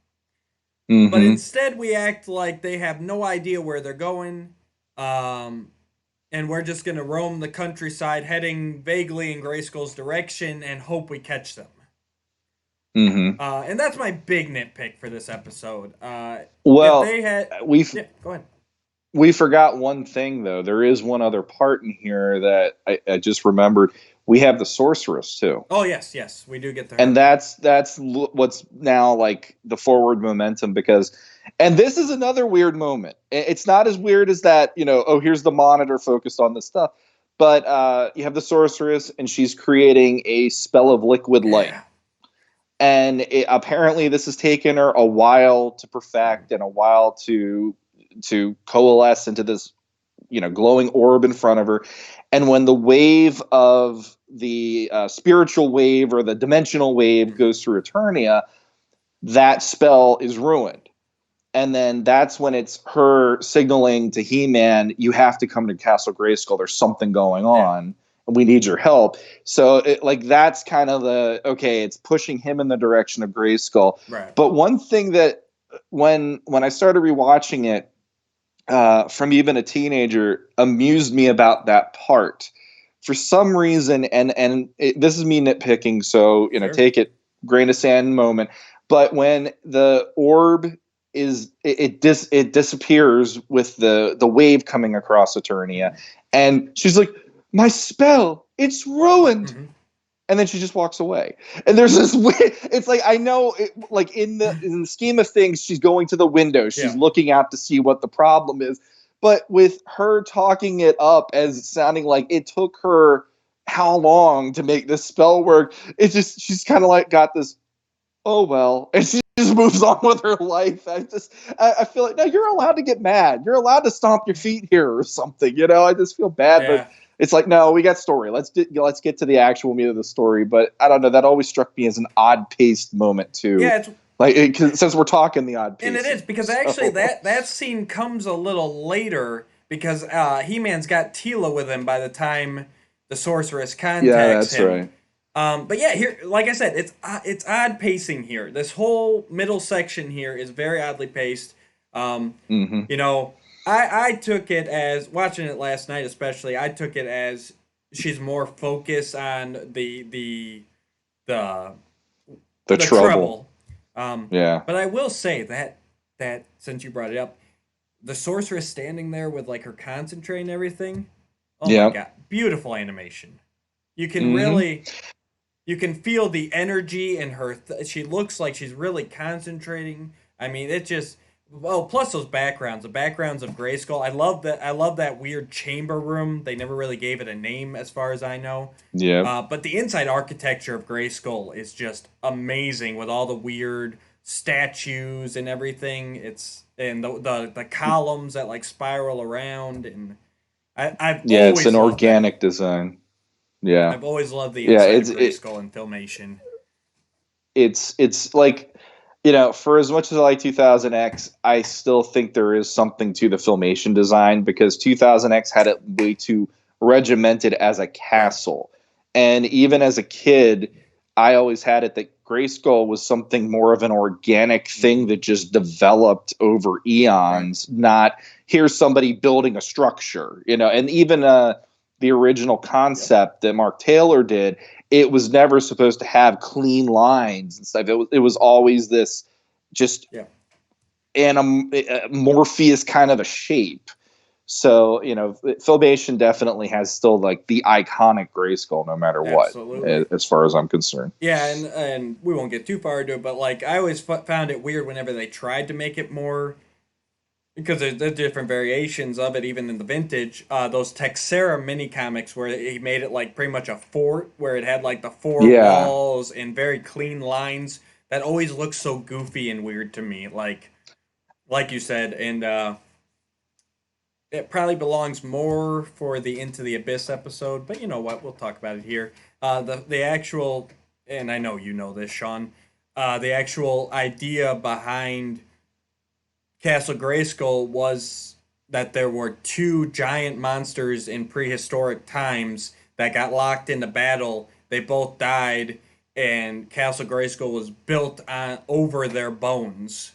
But instead we act like they have no idea where they're going. And we're just going to roam the countryside heading vaguely in Grayskull's direction and hope we catch them. And that's my big nitpick for this episode. Well, go ahead. We forgot one thing, though. There is one other part in here that I just remembered. We have the sorceress too. Oh yes, we do get there. And that's what's now like the forward momentum, because, and this is another weird moment. It's not as weird as that, here's the monitor focused on this stuff, but you have the sorceress, and she's creating a spell of liquid light. And apparently this has taken her a while to perfect and a while to coalesce into this, glowing orb in front of her. And when the wave of the spiritual wave or the dimensional wave goes through Eternia, that spell is ruined. And then that's when it's her signaling to He-Man, you have to come to Castle Grayskull. There's something going on. And we need your help. So that's kind of it's pushing him in the direction of Grayskull. Right. But one thing that when I started rewatching it, from even a teenager, amused me about that part. For some reason, this is me nitpicking, so sure, take it grain of sand moment. But when the orb it disappears with the wave coming across Eternia, and she's like, my spell, it's ruined. And then she just walks away. And there's this weird, it's like, I know, in the scheme of things, she's going to the window. She's looking out to see what the problem is. But with her talking it up as sounding like it took her how long to make this spell work, she's kind of like got this, oh, well. And she just just moves on with her life. I feel like, no, you're allowed to get mad. You're allowed to stomp your feet here or something. I just feel bad, Yeah. but it's like, no, we got story. Let's get to the actual meat of the story. But I don't know. That always struck me as an odd paced moment too. Yeah, it's since we're talking the odd and pacing. it is because actually that scene comes a little later because He-Man's got Tila with him by the time the sorceress Yeah, contacts that's him. right. But yeah, here, like I said, it's odd pacing here. This whole middle section here is very oddly paced. Mm-hmm. I took it as watching it last night, especially. I took it as she's more focused on the The the trouble. Yeah. But I will say that since you brought it up, the sorceress standing there with like her concentrate and everything. Oh my Yeah. god, beautiful animation. You can Mm-hmm. really you can feel the energy in her. She looks like she's really concentrating. I mean, it just plus those backgrounds, the backgrounds of Grayskull. I love that weird chamber room. They never really gave it a name, as far as I know. Yeah. But the inside architecture of Grayskull is just amazing with all the weird statues and everything. And the columns that like spiral around, and I've Yeah, it's always an loved that. organic design. Yeah. I've always loved the Yeah, inside of Grayskull and Filmation. it's like, for as much as I like 2000X, I still think there is something to the Filmation design, because 2000X had it way too regimented as a castle. And even as a kid, I always had it that Grayskull was something more of an organic thing that just developed over Right. eons, not here's somebody building a structure, and even the original concept that Mark Taylor did, it was never supposed to have clean lines and stuff. It was always this just Yeah. Morpheus kind of a shape. So, Filmation definitely has still like the iconic Grayskull, no matter what, Absolutely. as far as I'm concerned. Yeah, and we won't get too far into it, but like I always found it weird whenever they tried to make it more, because there's different variations of it, even in the vintage. Those Texera mini comics where he made it like pretty much a fort, where it had like the four Yeah. walls and very clean lines. That always looks so goofy and weird to me. Like you said, and it probably belongs more for the Into the Abyss episode. But you know what? We'll talk about it here. The actual, and I know you know this, Sean. The actual idea behind Castle Grayskull was that there were two giant monsters in prehistoric times that got locked into battle. They both died, and Castle Grayskull was built on over their bones.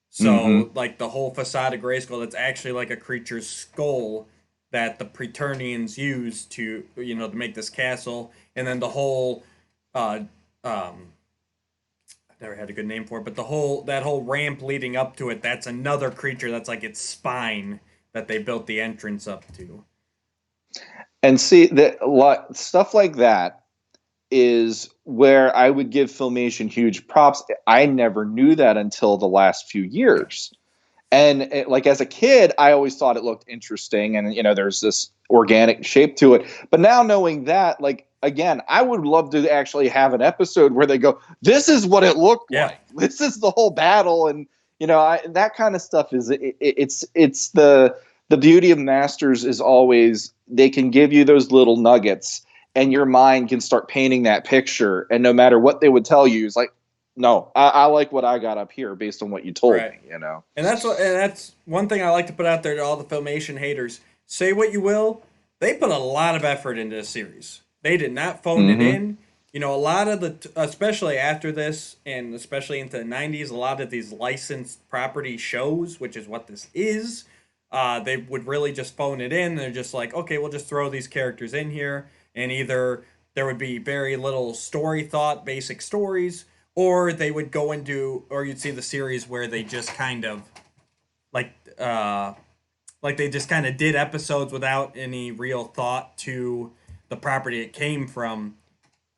So, Mm-hmm. like the whole facade of Grayskull, that's actually like a creature's skull that the Preternians used to make this castle, and then the whole uh, um, never had a good name for it, but that whole ramp leading up to it, that's another creature that's like its spine that they built the entrance up to. And see that stuff like that is where I would give Filmation huge props. I never knew that until the last few Yeah. years. And like as a kid, I always thought it looked interesting, and there's this organic shape to it. But now knowing that, like again, I would love to actually have an episode where they go, "This is what it looked Yeah. like. This is the whole battle," and that kind of stuff is it's the beauty of Masters is always they can give you those little nuggets, and your mind can start painting that picture. And no matter what they would tell you, it's like, no, I like what I got up here based on what you told Right. me. And that's one thing I like to put out there to all the Filmation haters. Say what you will, they put a lot of effort into this series. They did not phone it Mm-hmm. in. A lot of especially after this, and especially into the 90s, a lot of these licensed property shows, which is what this is, they would really just phone it in. They're just like, okay, we'll just throw these characters in here, and either there would be very little story thought, basic stories, or they would go into, or you'd see the series where they just kind of like uh like they just kind of did episodes without any real thought to the property it came from.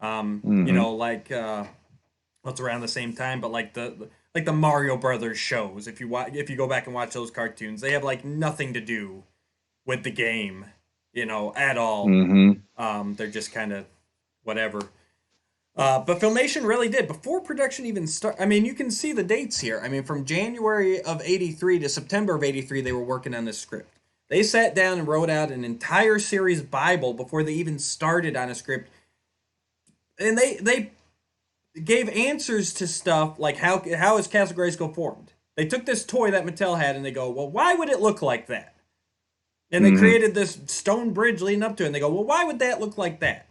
Mm-hmm. Like what's around the same time, but like the Mario Brothers shows. If you go back and watch those cartoons, they have like nothing to do with the game, at all. Mm-hmm. They're just kind of whatever. But Filmation really did. Before production even started, I mean, you can see the dates here. I mean, from January of 83 to September of 83, they were working on this script. They sat down and wrote out an entire series Bible before they even started on a script. And they gave answers to stuff like how is Castle Grayskull formed? They took this toy that Mattel had and they go, well, why would it look like that? And they created this stone bridge leading up to it. And they go, well, why would that look like that?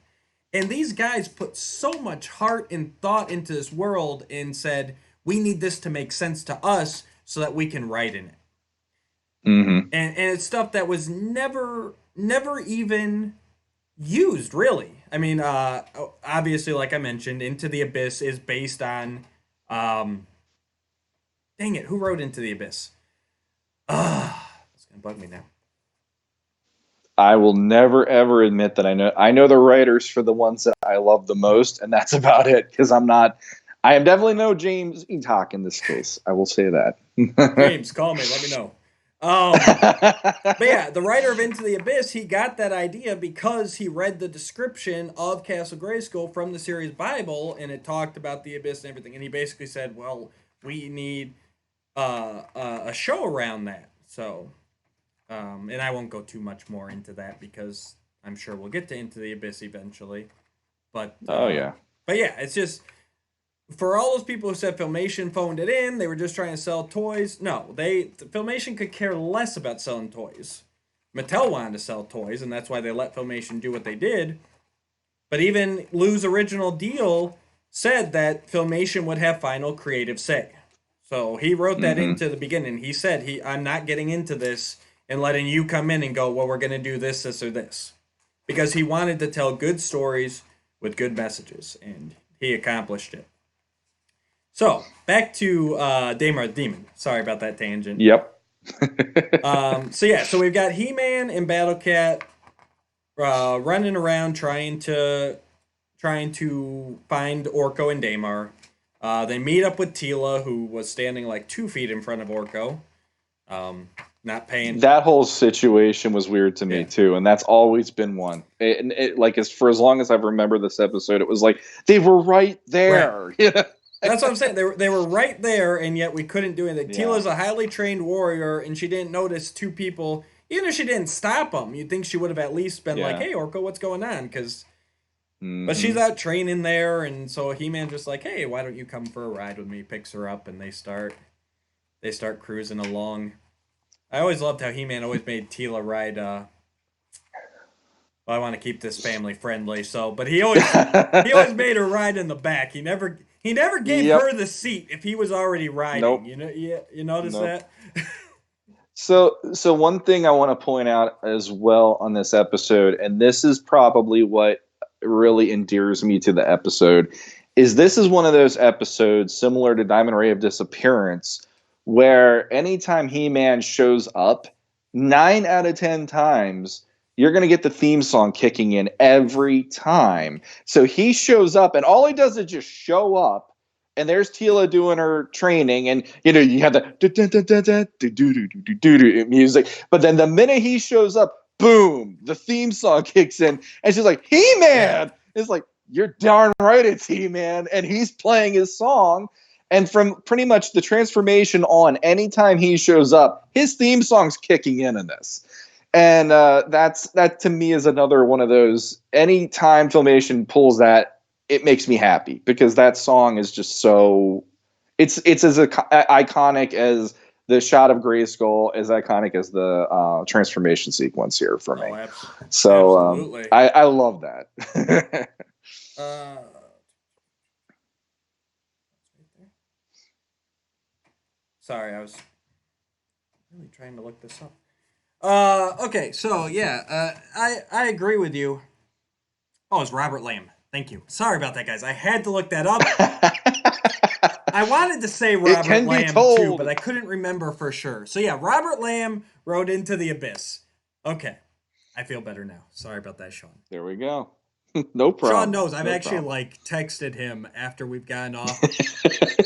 And these guys put so much heart and thought into this world and said, we need this to make sense to us so that we can write in it. And it's stuff that was never even used, really. I mean, obviously, like I mentioned, Into the Abyss is based on, dang it, who wrote Into the Abyss? It's gonna bug me now. I will never ever admit that I know the writers for the ones that I love the most, and that's about it. Because I am definitely no James Eatock in this case. I will say that. James, call me, let me know. But yeah, the writer of Into the Abyss, he got that idea because he read the description of Castle Grayskull from the series Bible, and it talked about the Abyss and everything. And he basically said, well, we need a show around that. So, and I won't go too much more into that because I'm sure we'll get to Into the Abyss eventually. But oh yeah. But yeah, it's just for all those people who said Filmation phoned it in, they were just trying to sell toys. No, Filmation could care less about selling toys. Mattel wanted to sell toys, and that's why they let Filmation do what they did. But even Lou's original deal said that Filmation would have final creative say. So he wrote that into the beginning. He said, I'm not getting into this and letting you come in and go, well, we're going to do this, or this. Because he wanted to tell good stories with good messages, and he accomplished it. So, back to Daimar the Demon. Sorry about that tangent. Yep. So we've got He-Man and Battle Cat running around trying to find Orko and Daimar. They meet up with Tila, who was standing like 2 feet in front of Orko. Not paying. That whole situation was weird to me too, and that's always been one. For as long as I've remembered this episode, it was like they were right there. Right. That's what I'm saying. They were right there, and yet we couldn't do anything. Yeah. Tila's a highly trained warrior, and she didn't notice 2 people. Even if she didn't stop them, you'd think she would have at least been like, "Hey, Orko, what's going on?" But she's out training there, and so He-Man just like, "Hey, why don't you come for a ride with me?" Picks her up, and they start cruising along. I always loved how He-Man always made Tila ride. Well, I want to keep this family friendly, but he always made her ride in the back. He never gave her the seat if he was already riding. Nope. You notice that? So one thing I want to point out as well on this episode, and this is probably what really endears me to the episode, is this is one of those episodes similar to Diamond Ray of Disappearance, where anytime He-Man shows up, 9 out of 10 times, you're going to get the theme song kicking in every time. So he shows up, and all he does is just show up, and there's Tila doing her training, and you have the music. But then the minute he shows up, boom, the theme song kicks in, and she's like, He-Man! It's like, you're darn right it's He-Man, and he's playing his song. And from pretty much the transformation on, anytime he shows up, his theme song's kicking in this. And that to me is another one of those, anytime Filmation pulls that, it makes me happy, because that song is just so, it's as iconic as the shot of Grayskull, as iconic as the transformation sequence here for me. Absolutely. So Absolutely. I love that. Sorry, I was really trying to look this up. Okay, so yeah, I agree with you. Oh, it's Robert Lamb. Thank you. Sorry about that, guys. I had to look that up. I wanted to say Robert Lamb too, but I couldn't remember for sure. So yeah, Robert Lamb wrote Into the Abyss. Okay, I feel better now. Sorry about that, Sean. There we go. No problem. Sean knows I've actually texted him after we've gotten off,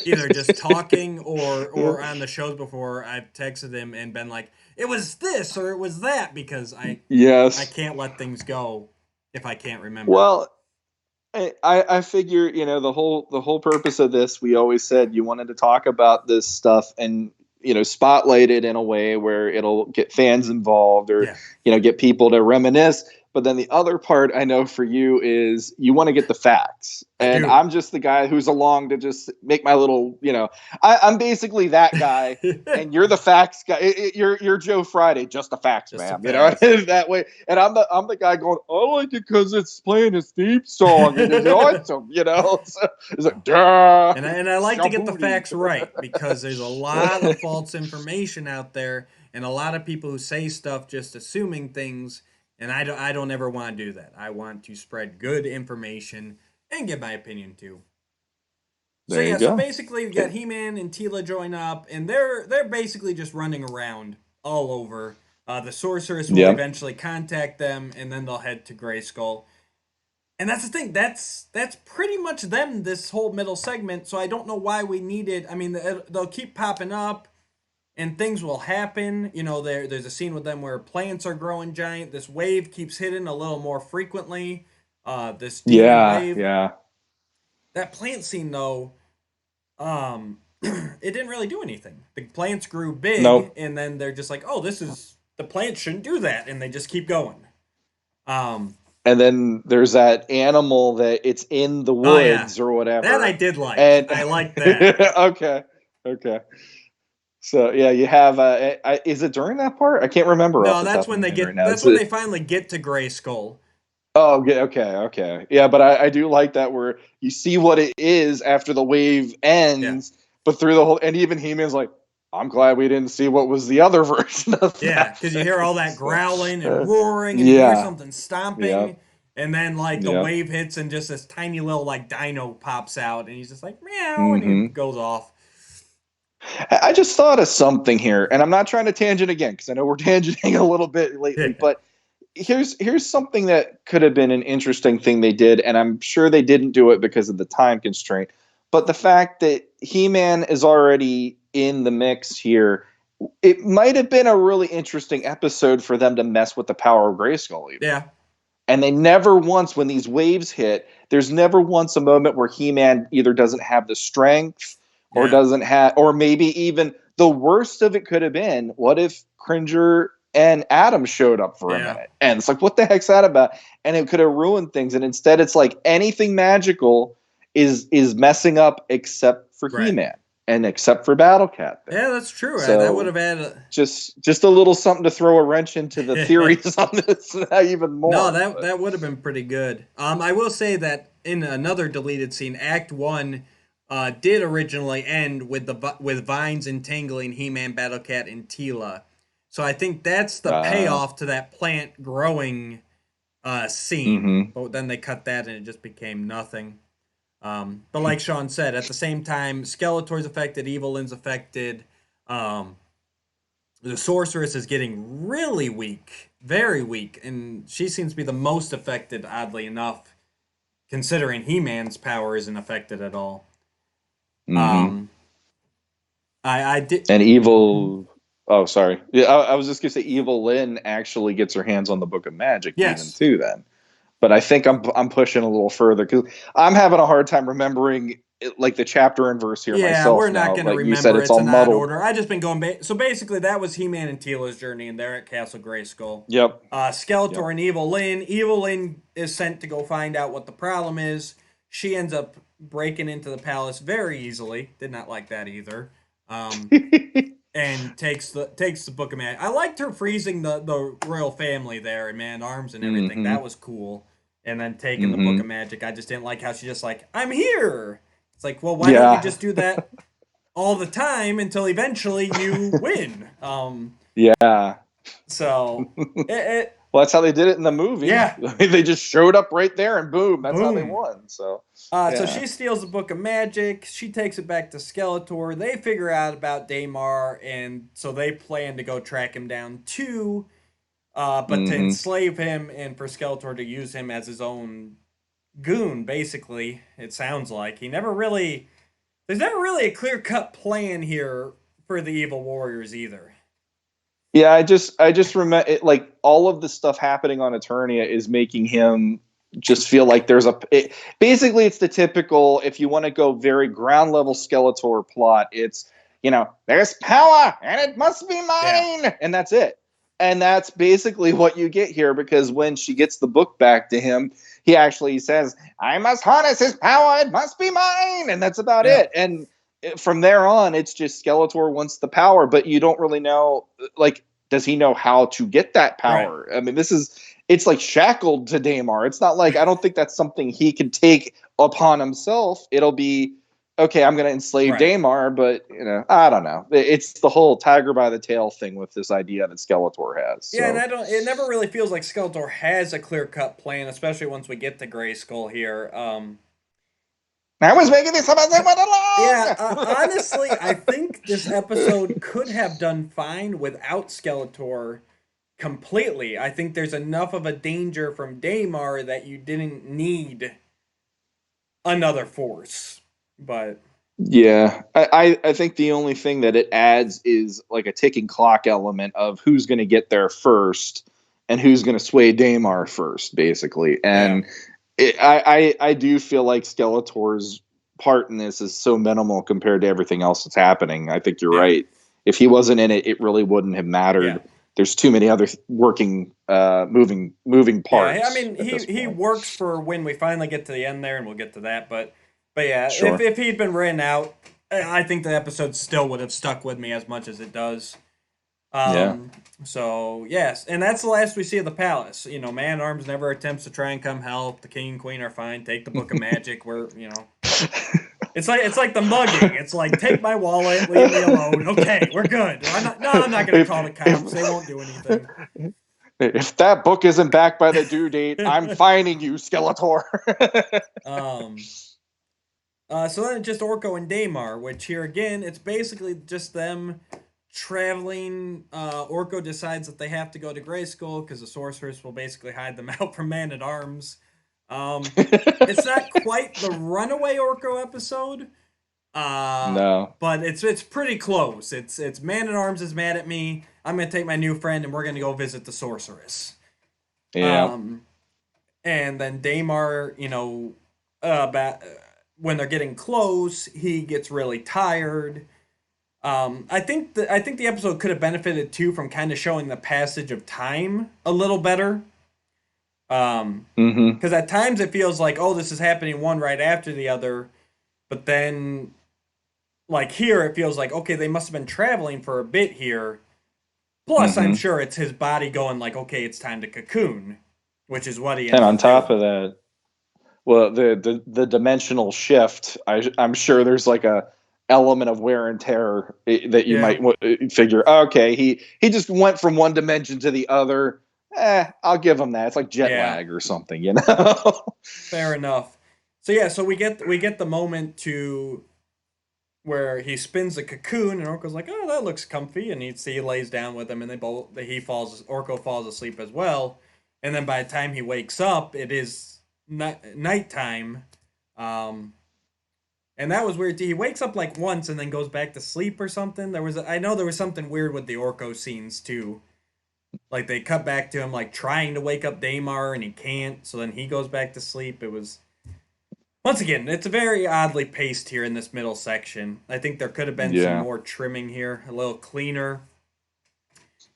either just talking or on the shows before. I've texted him and been like, it was this or it was that, because I can't let things go if I can't remember. Well, I figure, the whole purpose of this, we always said you wanted to talk about this stuff and spotlight it in a way where it'll get fans involved, or Yeah, get people to reminisce. But then the other part I know for you is you want to get the facts, I and do. I'm just the guy who's along to just make my little, I'm basically that guy, and you're the facts guy. You're Joe Friday, just the facts, Just the man. facts. That way. And I'm the guy going, I like it because it's playing his theme song and it's awesome. So it's like, duh, And I like to get the Shabooty. facts right because there's a lot of false information out there and a lot of people who say stuff just assuming things, and I don't ever want to do that. I want to spread good information and give my opinion too. So There you yeah, so go. basically we got He-Man and Tila join up and they're basically just running around all over. The sorceress will Yep. eventually contact them and then they'll head to Grayskull. And that's the thing. That's pretty much them this whole middle segment. So I don't know why we needed. I mean, they'll keep popping up, and things will happen. There's a scene with them where plants are growing giant. This wave keeps hitting a little more frequently. This demon Yeah. wave. Yeah. That plant scene though, it didn't really do anything. The plants grew big, Nope. and then they're just like, oh, this is the plants shouldn't do that, and they just keep going. Um, And then there's that animal that it's in the oh yeah, woods or that I whatever. did like. And I like that. okay. Okay. So yeah, you have is it during that part? I can't remember off No, the that's top of when my they head right get. now. That's when they finally get to Grayskull. Oh, okay, okay, okay. Yeah, but I do like that where you see what it is after the wave Yeah, ends, but through the whole, and even He-Man's like, I'm glad we didn't see what was the other version of yeah, that because you thing. hear all that So, growling and roaring, and you hear yeah, something yeah, stomping, and then like the yeah. wave hits, and just this tiny little like dino pops out, and he's just like meow, and he hmm goes off. I just thought of something here, and I'm not trying to tangent again because I know we're tangenting a little bit lately, Yeah, but here's something that could have been an interesting thing they did, and I'm sure they didn't do it because of the time constraint. But the fact that He-Man is already in the mix here, it might have been a really interesting episode for them to mess with the power of Grayskull even. yeah, And they never once, when these waves hit, there's never once a moment where He-Man either doesn't have the strength or yeah, doesn't have, or maybe even the worst of it could have been, what if Cringer and Adam showed up for a yeah, minute? And it's like, what the heck's that about? And it could have ruined things. And instead, it's like anything magical is messing up except for right. He-Man and except for Battle Cat there. Yeah, that's true. That would So have had. just a little something to throw a wrench into the theories on this even No, more. that But that would have been pretty good. I will say that in another deleted scene, Act One, did originally end with with vines entangling He-Man, Battlecat, and Tila. So I think that's the uh, payoff to that plant growing scene. mm-hmm. But then they cut that and it just became nothing. But like Sean said, at the same time, Skeletor's affected, Evelyn's affected. Um, the sorceress is getting really weak, very weak, and she seems to be the most affected, oddly enough, considering He-Man's power isn't affected at all. Mm-hmm. Um, I did, And evil. Oh, sorry. Yeah, I was just gonna say Evil Lynn actually gets her hands on the Book of Magic even yes, too. Then, but I think I'm pushing a little further because I'm having a hard time remembering like the chapter and verse here yeah, we're myself. not Now, gonna like you said, remember. it's It's all an odd muddled. order. I just been going. So basically, that was He-Man and Tila's journey, and they're at Castle Grayskull. Yep. Skeletor Yep. and Evil Lynn. Evil Lynn is sent to go find out what the problem is. She ends up breaking into the palace very easily. Did not like that either. And takes the book of magic. I liked her freezing the royal family there and man arms and everything. mm-hmm. That was cool. And then taking the book Mm-hmm. of magic. I just didn't like how she just like I'm here. It's like, well, why don't you Yeah. just do that all the time until eventually you win? Yeah. So it Well, that's how they did it in the movie. yeah, They just showed up right there and boom, that's how they boom. won. So, So yeah. she steals the book of magic. She takes it back to Skeletor. They figure out about Daimar, and so they plan to go track him down too. But to Mm-hmm. enslave him and for Skeletor to use him as his own goon, basically, it sounds like. There's never really a clear cut plan here for the evil warriors either. Yeah, I just remember it, like all of the stuff happening on Eternia is making him just feel like there's basically it's the typical, if you want to go very ground level Skeletor plot, it's, there's power and it must be mine, and that's it. And that's basically what you get here, because when she gets the book back to him, he actually says, I must harness his power, it must be mine, and that's about it. And from there on, it's just Skeletor wants the power, but you don't really know, like, does he know how to get that power? Right. I mean, it's like shackled to Daimar. It's not like, I don't think that's something he can take upon himself. It'll be, okay, I'm going to enslave Daimar, but, I don't know. It's the whole tiger by the tail thing with this idea that Skeletor has. So. Yeah, and it never really feels like Skeletor has a clear-cut plan, especially once we get to Grayskull here. I was making this up as I went along! Yeah, honestly, I think this episode could have done fine without Skeletor completely. I think there's enough of a danger from Daimar that you didn't need another force. But yeah, I think the only thing that it adds is like a ticking clock element of who's going to get there first and who's going to sway Daimar first, basically. And I do feel like Skeletor's part in this is so minimal compared to everything else that's happening. I think you're right. If he wasn't in it, it really wouldn't have mattered. Yeah. There's too many other moving parts. Yeah, I mean, he works for when we finally get to the end there, and we'll get to that. But yeah, sure. If he'd been written out, I think the episode still would have stuck with me as much as it does. So yes, and that's the last we see of the palace. Man-at-Arms never attempts to try and come help. The king and queen are fine. Take the book of magic. It's like the mugging. It's like, take my wallet, leave me alone. Okay, we're good. I'm not going to call the cops. They won't do anything. If that book isn't back by the due date, I'm fining you, Skeletor. So then it's just Orko and Daimar, which here again, it's basically just them traveling. Orko decides that they have to go to Grayskull because the sorceress will basically hide them out from Man-at-Arms. It's not quite the runaway Orko episode. No. But it's pretty close. It's Man-at-Arms is mad at me. I'm going to take my new friend and we're going to go visit the sorceress. Yeah. And then Daimar, when they're getting close, he gets really tired. I think the episode could have benefited too from kind of showing the passage of time a little better. Because at times it feels like, oh, this is happening one right after the other, but then, like here, it feels like, okay, they must have been traveling for a bit here. Plus, I'm sure it's his body going like, okay, it's time to cocoon, which is what he. And on top of that, well, the dimensional shift, I'm sure there's like a element of wear and tear that you might figure. Okay, he just went from one dimension to the other. I'll give him that. It's like jet lag or something, Fair enough. So we get the moment to where he spins the cocoon and Orko's like, oh, that looks comfy, and he lays down with him, and Orko falls asleep as well, and then by the time he wakes up, it is nighttime, and that was weird. He wakes up like once and then goes back to sleep or something. I know there was something weird with the Orko scenes too. Like, they cut back to him, like, trying to wake up Daimar, and he can't, so then he goes back to sleep. It was... Once again, it's very oddly paced here in this middle section. I think there could have been some more trimming here, a little cleaner.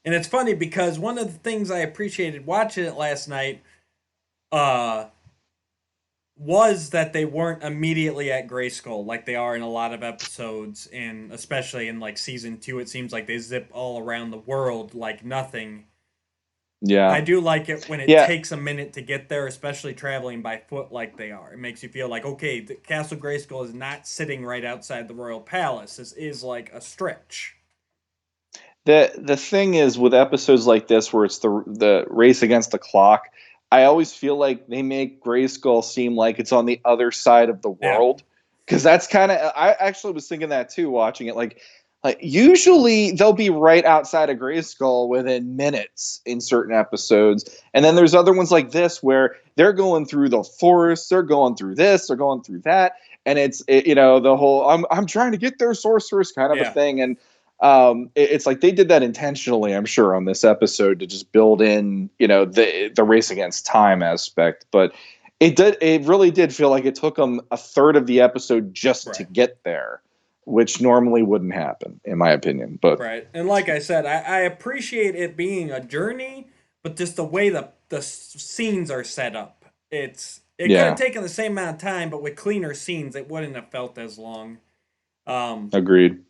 And it's funny, because one of the things I appreciated watching it last night was that they weren't immediately at Grayskull like they are in a lot of episodes, and especially in like season 2, it seems like they zip all around the world like nothing. Yeah, I do like it when it takes a minute to get there, especially traveling by foot like they are. It makes you feel like, okay, the Castle Grayskull is not sitting right outside the Royal Palace. This is like a stretch. The thing is, with episodes like this where it's the race against the clock, I always feel like they make Grayskull seem like it's on the other side of the world. Because that's kind of... I actually was thinking that too, watching it. Like, usually they'll be right outside of Grayskull within minutes in certain episodes. And then there's other ones like this where they're going through the forest, they're going through this, they're going through that. And it's, the whole, I'm trying to get their sorceress kind of a thing. And it's like they did that intentionally, I'm sure, on this episode to just build in, the race against time aspect. But It really did feel like it took them a third of the episode just to Right. get there, which normally wouldn't happen, in my opinion. But Right. And like I said, I appreciate it being a journey, but just the way the scenes are set up. It could have yeah, taken the same amount of time, but with cleaner scenes, it wouldn't have felt as long. Um, agreed.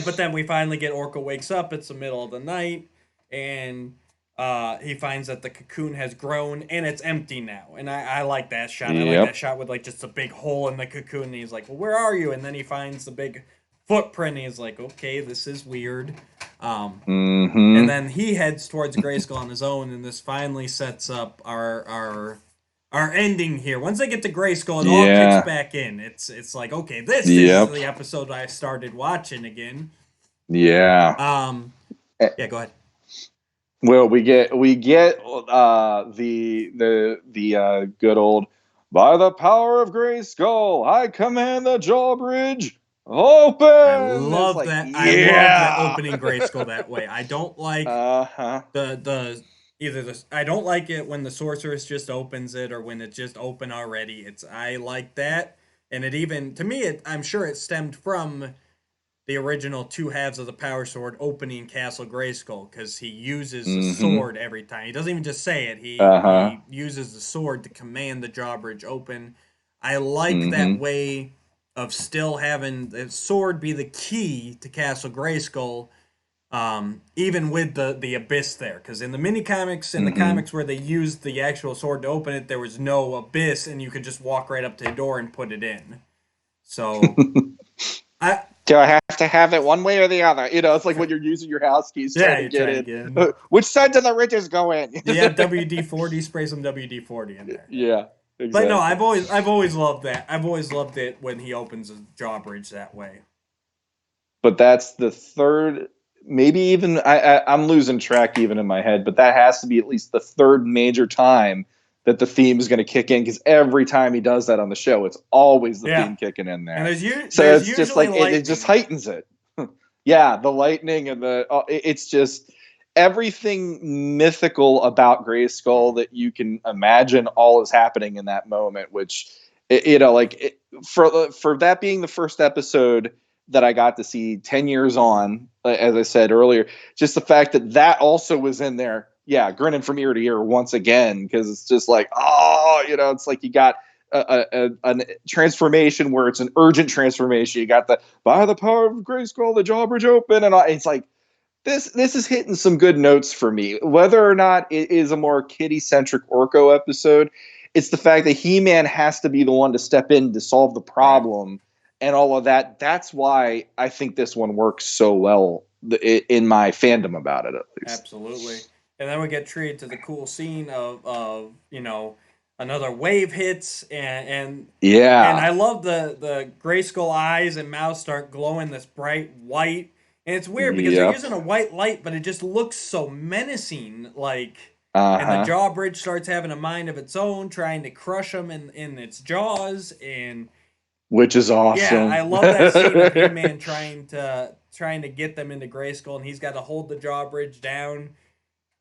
but then we finally get Orca wakes up. It's the middle of the night, and he finds that the cocoon has grown and it's empty now. And I like that shot. I like that Yep. shot with like just a big hole in the cocoon. And he's like, "Well, where are you?" And then he finds the big footprint. And he's like, "Okay, this is weird." And Mm-hmm. then he heads towards Grayskull on his own, and this finally sets up our ending here. Once they get to Grayskull, it all kicks Yeah. back in. It's like, okay, this is Yep. the episode I started watching again. Yeah. Um, Eh, yeah, go ahead. Well, we get the good old by the power of Grayskull, I command the drawbridge open. It's like, I love that yeah. opening Grayskull that way. I don't like Uh-huh. the either the I don't like it when the sorceress just opens it or when it's just open already. I like that, and it even to me, I'm sure it stemmed from the original two halves of the Power Sword opening Castle Grayskull because he uses the Mm-hmm. sword every time. He doesn't even just say it. Uh-huh. He uses the sword to command the drawbridge open. I like that Mm-hmm. way of still having the sword be the key to Castle Grayskull, even with the abyss there. Because in the mini comics, in the Mm-hmm. comics where they used the actual sword to open it, there was no abyss, and you could just walk right up to the door and put it in. So I Do I have to have it one way or the other? It's like when you're using your house keys trying yeah, to you're get trying to in. get in. Which side do the riches go in? Yeah, WD 40, spray some WD 40 in there. Yeah, But no, exactly. I've always loved that. I've always loved it when he opens a drawbridge that way. But that's the third, maybe even I'm losing track even in my head, but that has to be at least the third major time that the theme is going to kick in because every time he does that on the show, it's always the Yeah. theme kicking in And there. So there's it's just usually like it just lightning. heightens it. Yeah, the lightning and it's just everything mythical about Grayskull that you can imagine all is happening in that moment, which for that being the first episode that I got to see 10 years on, as I said earlier, just the fact that also was in there. Yeah, grinning from ear to ear once again, because it's just like, it's like you got a transformation where it's an urgent transformation. You got the by the power of Grayskull, the drawbridge open, and it's like this is hitting some good notes for me. Whether or not it is a more kitty centric Orko episode, it's the fact that He-Man has to be the one to step in to solve the Right. problem and all of that. That's why I think this one works so well in my fandom about it, at least. Absolutely. And then we get treated to the cool scene of another wave hits and Yeah. I love the Grayskull eyes and mouth start glowing this bright white. And it's weird because they're Yep. using a white light, but it just looks so menacing. Uh And the huh. drawbridge starts having a mind of its own, trying to crush them in its jaws. And Which is yeah, I awesome. love that scene of He-Man trying to get them into Grayskull, and he's got to hold the drawbridge down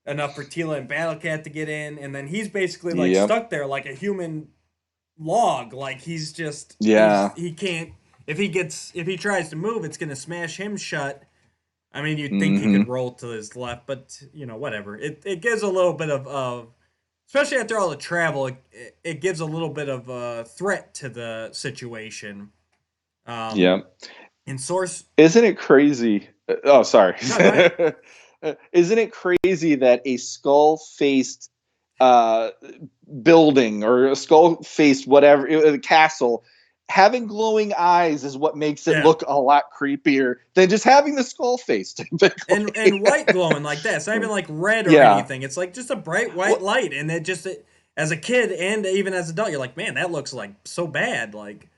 enough for Tila and Battlecat to get in, and then he's basically like Yep. stuck there like a human log. Like Yeah. he can't if he tries to move, it's gonna smash him shut. I mean, you'd think he could Mm-hmm. roll to his left, but whatever. It gives a little bit of especially after all the travel, it gives a little bit of a threat to the situation. Um, Yep. in source, Isn't it crazy? Oh, sorry. no, go ahead. Isn't it crazy that a skull faced uh, building or a skull faced whatever castle having glowing eyes is what makes it Yeah, look a lot creepier than just having the skull face, typically. and white glowing like that. It's not even like red or Yeah. anything. It's like just a bright white Well, light, and as a kid and even as an adult, you're like, man, that looks like so bad. Like,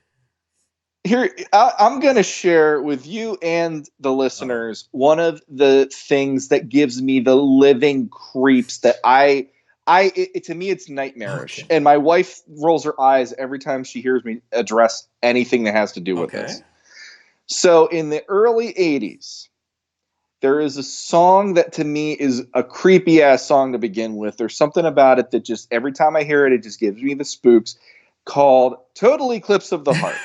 here I'm going to share with you and the oh, listeners one of the things that gives me the living creeps that to me it's nightmarish, okay, and my wife rolls her eyes every time she hears me address anything that has to do with okay, this. So in the early 80s, there is a song that to me is a creepy ass song to begin with. There's something about it that just every time I hear it, it just gives me the spooks. called Total Eclipse of the Heart.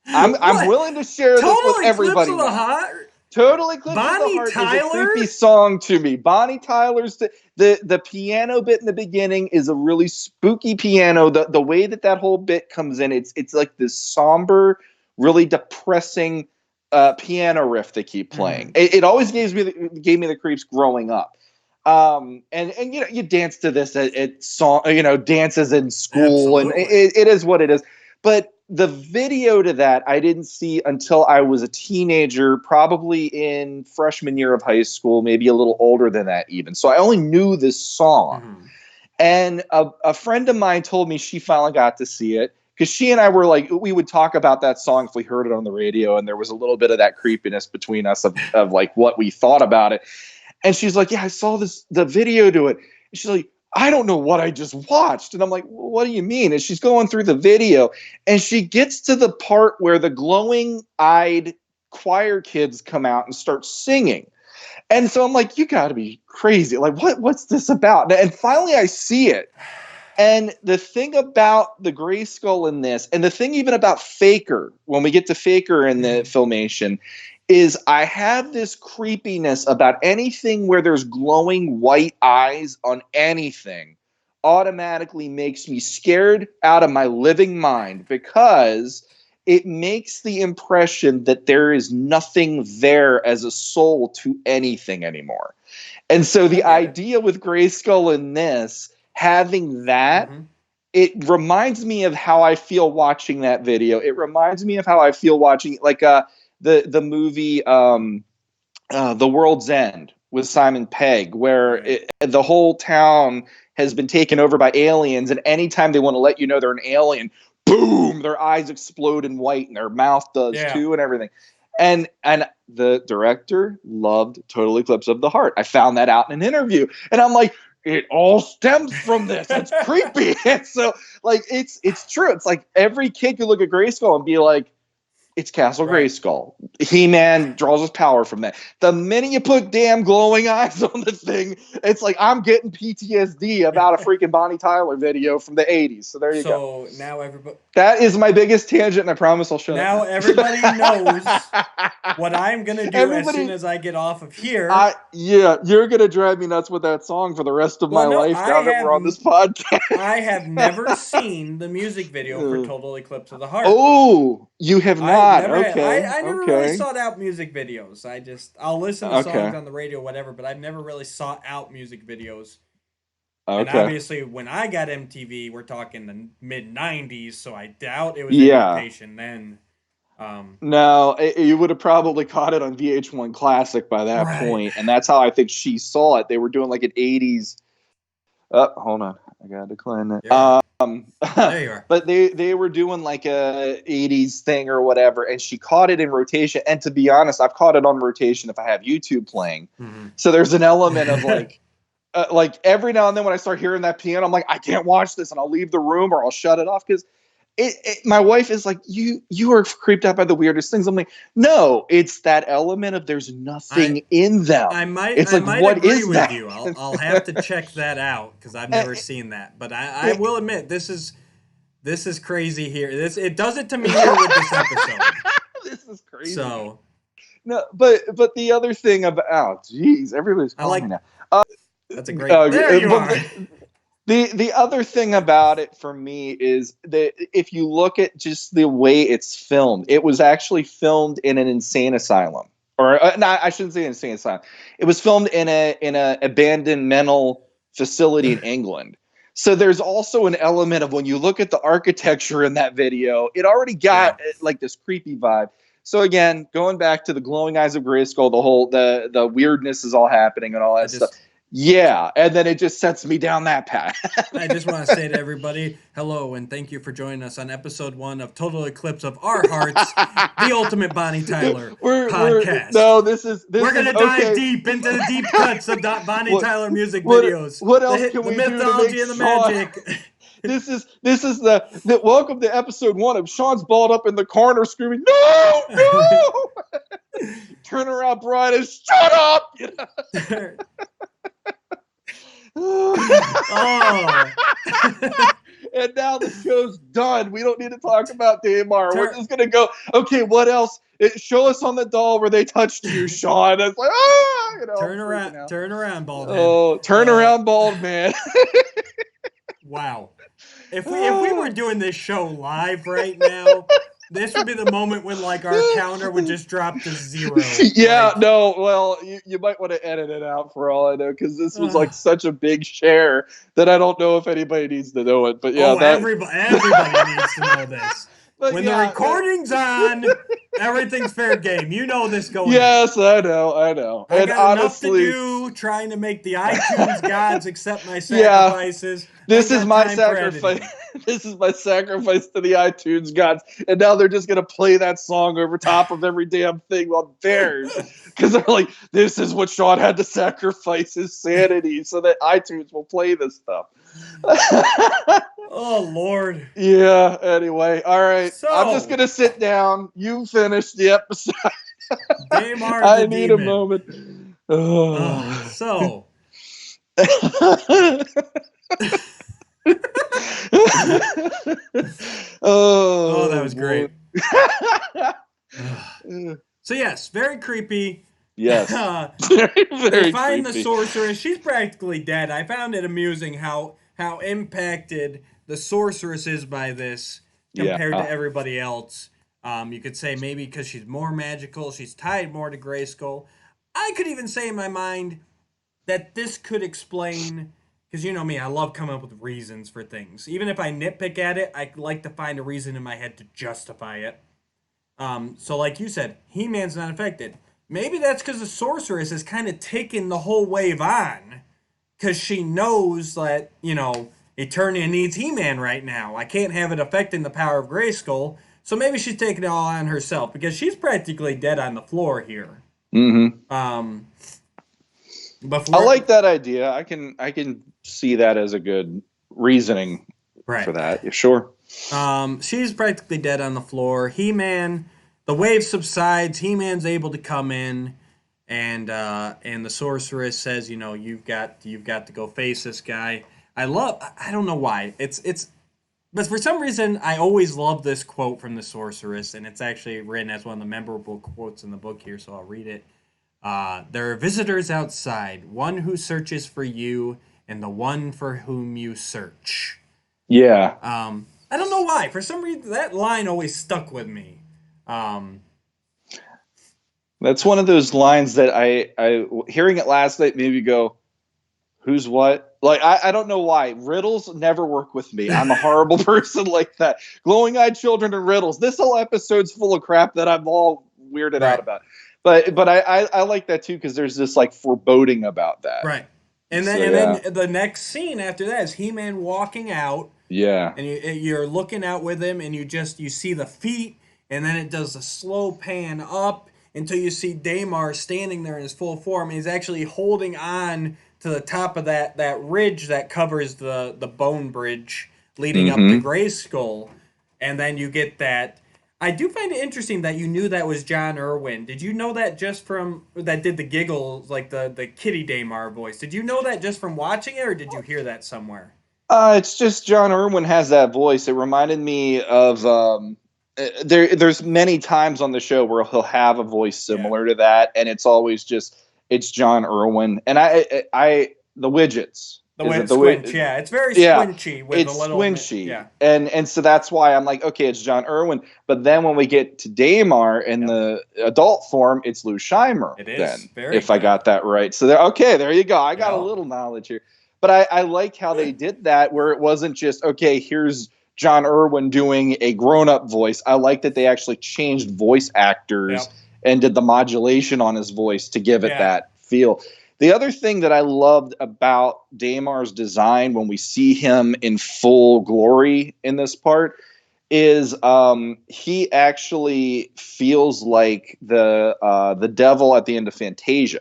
I'm willing to share this with everybody. Eclipse of the Heart? Total Eclipse of the Heart is a creepy song to me. Bonnie Tyler's the piano bit in the beginning is a really spooky piano. The way that whole bit comes in, it's like this somber, really depressing piano riff they keep playing. It always gave me the creeps growing up. And you dance to this at song, dances in school. Absolutely. And it is what it is. But the video to that I didn't see until I was a teenager, probably in freshman year of high school, maybe a little older than that even. So I only knew this song. And a friend of mine told me she finally got to see it, because she and I were like, we would talk about that song if we heard it on the radio, and there was a little bit of that creepiness between us of like what we thought about it. And she's like, yeah, I saw the video to it. And she's like, I don't know what I just watched. And I'm like, well, what do you mean? And she's going through the video, and she gets to the part where the glowing-eyed choir kids come out and start singing. And so I'm like, you got to be crazy. Like, what's this about? And finally I see it. And the thing about the Grayskull in this, and the thing even about Faker, when we get to Faker in the Filmation, is I have this creepiness about anything where there's glowing white eyes on anything automatically makes me scared out of my living mind, because it makes the impression that there is nothing there as a soul to anything anymore. And so the idea with Grayskull in this, having that, it reminds me of how I feel watching that video. It reminds me of how I feel watching the movie The World's End with Simon Pegg, where the whole town has been taken over by aliens, and anytime they want to let you know they're an alien, boom, their eyes explode in white and their mouth does too and everything. And the director loved Total Eclipse of the Heart. I found that out in an interview, and I'm like, it all stems from this. It's creepy. And so, like, it's true. It's like every kid could look at Grayskull and be like, it's Castle Grayskull. He-Man draws his power from that. The minute you put damn glowing eyes on the thing, it's like I'm getting PTSD about a freaking Bonnie Tyler video from the 80s. So there you go. So now everybody... That is my biggest tangent, and I promise I'll shut up. Now everybody knows what I'm going to do as soon as I get off of here. You're going to drive me nuts with that song for the rest of my life now that we're on this podcast. I have never seen the music video for Total Eclipse of the Heart. Oh, you have not? I never really sought out music videos. I'll listen to songs on the radio, whatever, but I've never really sought out music videos. And obviously, when I got MTV, we're talking the mid-90s, so I doubt it was in rotation then. No, you would have probably caught it on VH1 Classic by that point, and that's how I think she saw it. They were doing like an 80s... hold on. I gotta decline that. There you are. But they were doing like a 80s thing or whatever, and she caught it in rotation. And to be honest, I've caught it on rotation if I have YouTube playing. So there's an element of like every now and then when I start hearing that piano, I'm like, I can't watch this, and I'll leave the room or I'll shut it off, because my wife is like, you are creeped out by the weirdest things. I'm like, no, it's that element of there's nothing in them. I might agree with you. I'll have to check that out, because I've never seen that. But I will admit, this is crazy here. It does it to me here with this episode. This is crazy. So no, but the other thing about everybody's calling me now. That's a great. There you are. The other thing about it for me is that if you look at just the way it's filmed, it was actually filmed in an insane asylum, or no, I shouldn't say insane asylum. It was filmed in a abandoned mental facility in England. So there's also an element of when you look at the architecture in that video, it already got like this creepy vibe. So again, going back to the glowing eyes of Grayskull, the weirdness is all happening and all that stuff. Yeah, and then it just sets me down that path. I just want to say to everybody, hello, and thank you for joining us on episode 1 of Total Eclipse of Our Hearts, the ultimate Bonnie Tyler podcast. We're going to dive deep into the deep cuts of Bonnie Tyler music videos. What else can we do to make the mythology and the magic. This is the welcome to episode 1 of Sean's balled up in the corner screaming, no! Turn around, Brian, and shut up! And now the show's done. We don't need to talk about Daimar. We're Turn- just gonna go. Okay, what else? Show us on the doll where they touched you, Sean. It's like, Turn I'm freaking out. turn around, bald head. Oh, turn around, bald man. Wow. If we were doing this show live right now, this would be the moment when like our counter would just drop to 0. Yeah, Like, no, well, you might want to edit it out for all I know, because this was like such a big share that I don't know if anybody needs to know it. But yeah, everybody needs to know this. But When yeah, the recording's on, everything's fair game. You know this going in. Yes, I know. I And got honestly, enough to do trying to make the iTunes gods accept my sacrifices. this I is ain't my got time for sacrifice. editing. This is my sacrifice to the iTunes gods, and now they're just gonna play that song over top of every damn thing on theirs, because they're like, "This is what Sean had to sacrifice his sanity so that iTunes will play this stuff." Oh Lord. Yeah. Anyway, all right. So, I'm just gonna sit down. You finish the episode. Daimar I the need Demon. a moment. Oh. So. Oh, That was boy. great. So yes, very creepy. Yes. They Very find the creepy. sorceress. She's practically dead. I found it amusing how impacted the sorceress is by this compared to everybody else. You could say maybe because she's more magical, she's tied more to Grayskull. I could even say in my mind that this could explain, because you know me, I love coming up with reasons for things. Even if I nitpick at it, I like to find a reason in my head to justify it. So like you said, He-Man's not affected. Maybe that's because the sorceress is kind of taking the whole wave on, because she knows that, you know, Eternia needs He-Man right now. I can't have it affecting the power of Grayskull, so maybe she's taking it all on herself, because she's practically dead on the floor here. Mm-hmm. Before, I like that idea. I can see that as a good reasoning for that. Yeah, sure. She's practically dead on the floor. He-Man, the wave subsides. He-Man's able to come in, and the sorceress says, you know, you've got to go face this guy. I don't know why. But for some reason, I always love this quote from the sorceress, and it's actually written as one of the memorable quotes in the book here, so I'll read it. There are visitors outside, one who searches for you, and the one for whom you search. Yeah. I don't know why. For some reason, that line always stuck with me. That's one of those lines that I hearing it last night made me go, who's what? Like, I don't know why. Riddles never work with me. I'm a horrible person like that. Glowing-eyed children and riddles. This whole episode's full of crap that I'm all weirded out about. But I like that too, because there's this like foreboding about that. Right. And then the next scene after that is He-Man walking out. Yeah. And you're looking out with him, and you see the feet, and then it does a slow pan up until you see Daimar standing there in his full form. And he's actually holding on to the top of that ridge that covers the bone bridge leading up to Grayskull. And then you get that. I do find it interesting that you knew that was John Irwin. Did you know that just from that did the giggles, like the Kitty Daimar voice? Did you know that just from watching it, or did you hear that somewhere? It's just John Irwin has that voice. It reminded me of there's many times on the show where he'll have a voice similar to that, and it's always just it's John Irwin. And I the widgets. Squinch, yeah, it's very squinchy with a little squinchy, yeah, and so that's why I'm like, okay, it's John Irwin. But then when we get to Daimar in the adult form, it's Lou Scheimer. It is then, very if good. I got that right. So there you go. I got a little knowledge here. But I like how they did that, where it wasn't just, okay, here's John Irwin doing a grown-up voice. I like that they actually changed voice actors and did the modulation on his voice to give it that feel. The other thing that I loved about Daimar's design when we see him in full glory in this part is he actually feels like the devil at the end of Fantasia.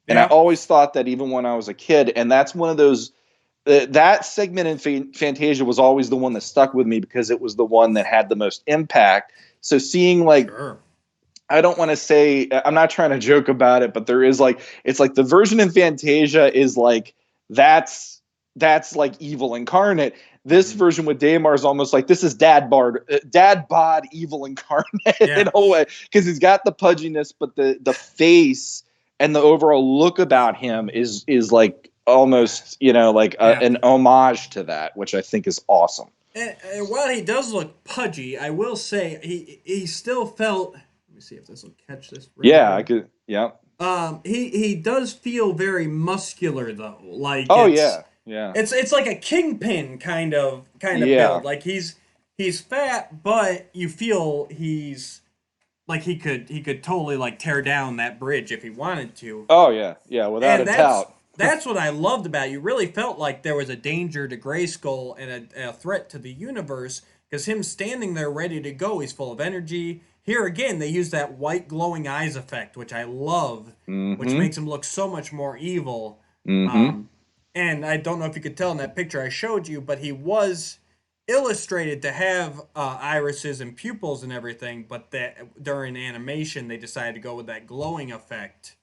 And I always thought that even when I was a kid, and that's one of those, that segment in Fantasia was always the one that stuck with me because it was the one that had the most impact. So seeing like, I don't want to say, I'm not trying to joke about it, but there is like, it's like the version in Fantasia is like, that's like evil incarnate. This version with Daimar is almost like this is dad bod evil incarnate in a way, because he's got the pudginess, but the face and the overall look about him is like almost, you know, like an homage to that, which I think is awesome. And while he does look pudgy, I will say he still felt. Let me see if this will catch this. Yeah, I could. Yeah. He does feel very muscular though. Like yeah. It's like a kingpin kind of build. Like he's fat, but you feel he's like he could totally like tear down that bridge if he wanted to. Oh yeah, without a doubt. That's what I loved about it. You really felt like there was a danger to Grayskull and a threat to the universe, because him standing there ready to go, he's full of energy. Here again, they use that white glowing eyes effect, which I love, which makes him look so much more evil. And I don't know if you could tell in that picture I showed you, but he was illustrated to have irises and pupils and everything, but that during animation they decided to go with that glowing effect.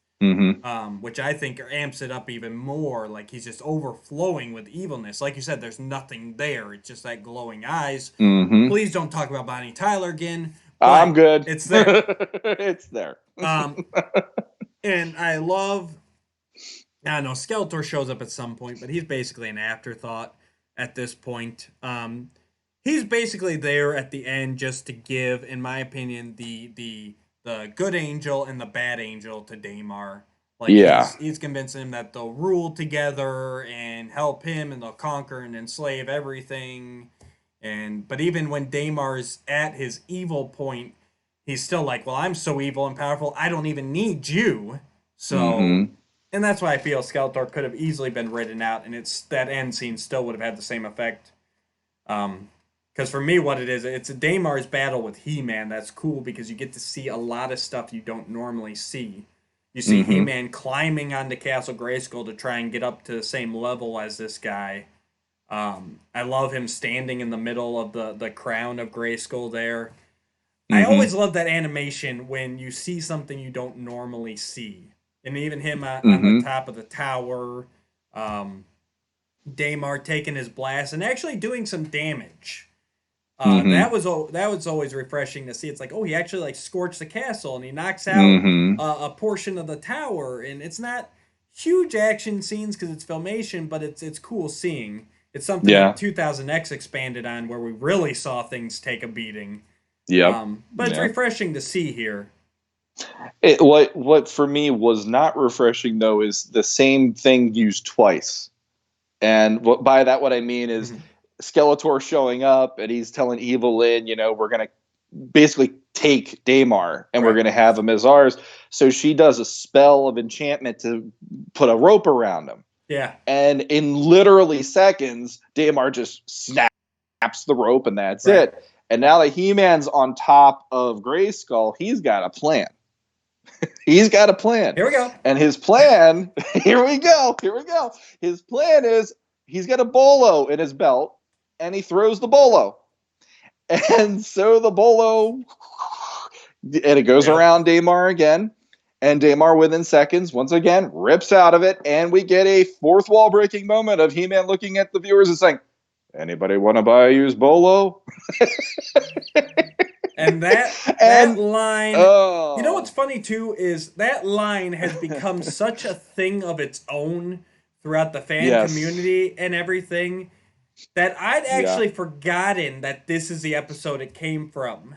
Which I think amps it up even more. Like he's just overflowing with evilness. Like you said, there's nothing there. It's just that glowing eyes. Please don't talk about Bonnie Tyler again. I'm good. It's there. It's there. And I love. I don't know, Skeletor shows up at some point, but he's basically an afterthought at this point. He's basically there at the end just to give, in my opinion, the good angel and the bad angel to Daimar. Like he's convincing him that they'll rule together and help him, and they'll conquer and enslave everything. But even when Daimar is at his evil point, he's still like, well, I'm so evil and powerful, I don't even need you. So, and that's why I feel Skeletor could have easily been written out, and that end scene still would have had the same effect. Because for me, what it is, it's a Daimar's battle with He-Man. That's cool because you get to see a lot of stuff you don't normally see. You see He-Man climbing onto Castle Grayskull to try and get up to the same level as this guy. I love him standing in the middle of the crown of Grayskull there. I always love that animation when you see something you don't normally see. And even him on the top of the tower, Daimar taking his blast and actually doing some damage. That was always refreshing to see. It's like, oh, he actually like scorched the castle and he knocks out a portion of the tower, and it's not huge action scenes because it's Filmation, but it's cool seeing. It's something that 2000X expanded on, where we really saw things take a beating. But it's refreshing to see here. What for me was not refreshing though is the same thing used twice, and by that what I mean is. Skeletor showing up and he's telling Evelyn, you know, we're going to basically take Daimar and we're going to have him as ours. So she does a spell of enchantment to put a rope around him. Yeah. And in literally seconds, Daimar just snaps the rope and that's it. And now that He-Man's on top of Grayskull, he's got a plan. He's got a plan. Here we go. And his plan, here we go. His plan is he's got a bolo in his belt. And he throws the bolo. And so the bolo, and it goes around Daimar again. And Daimar, within seconds, once again, rips out of it. And we get a fourth wall breaking moment of He-Man looking at the viewers and saying, anybody want to buy a used bolo? And that line, you know what's funny too, is that line has become such a thing of its own throughout the fan community and everything, that I'd actually forgotten that this is the episode it came from.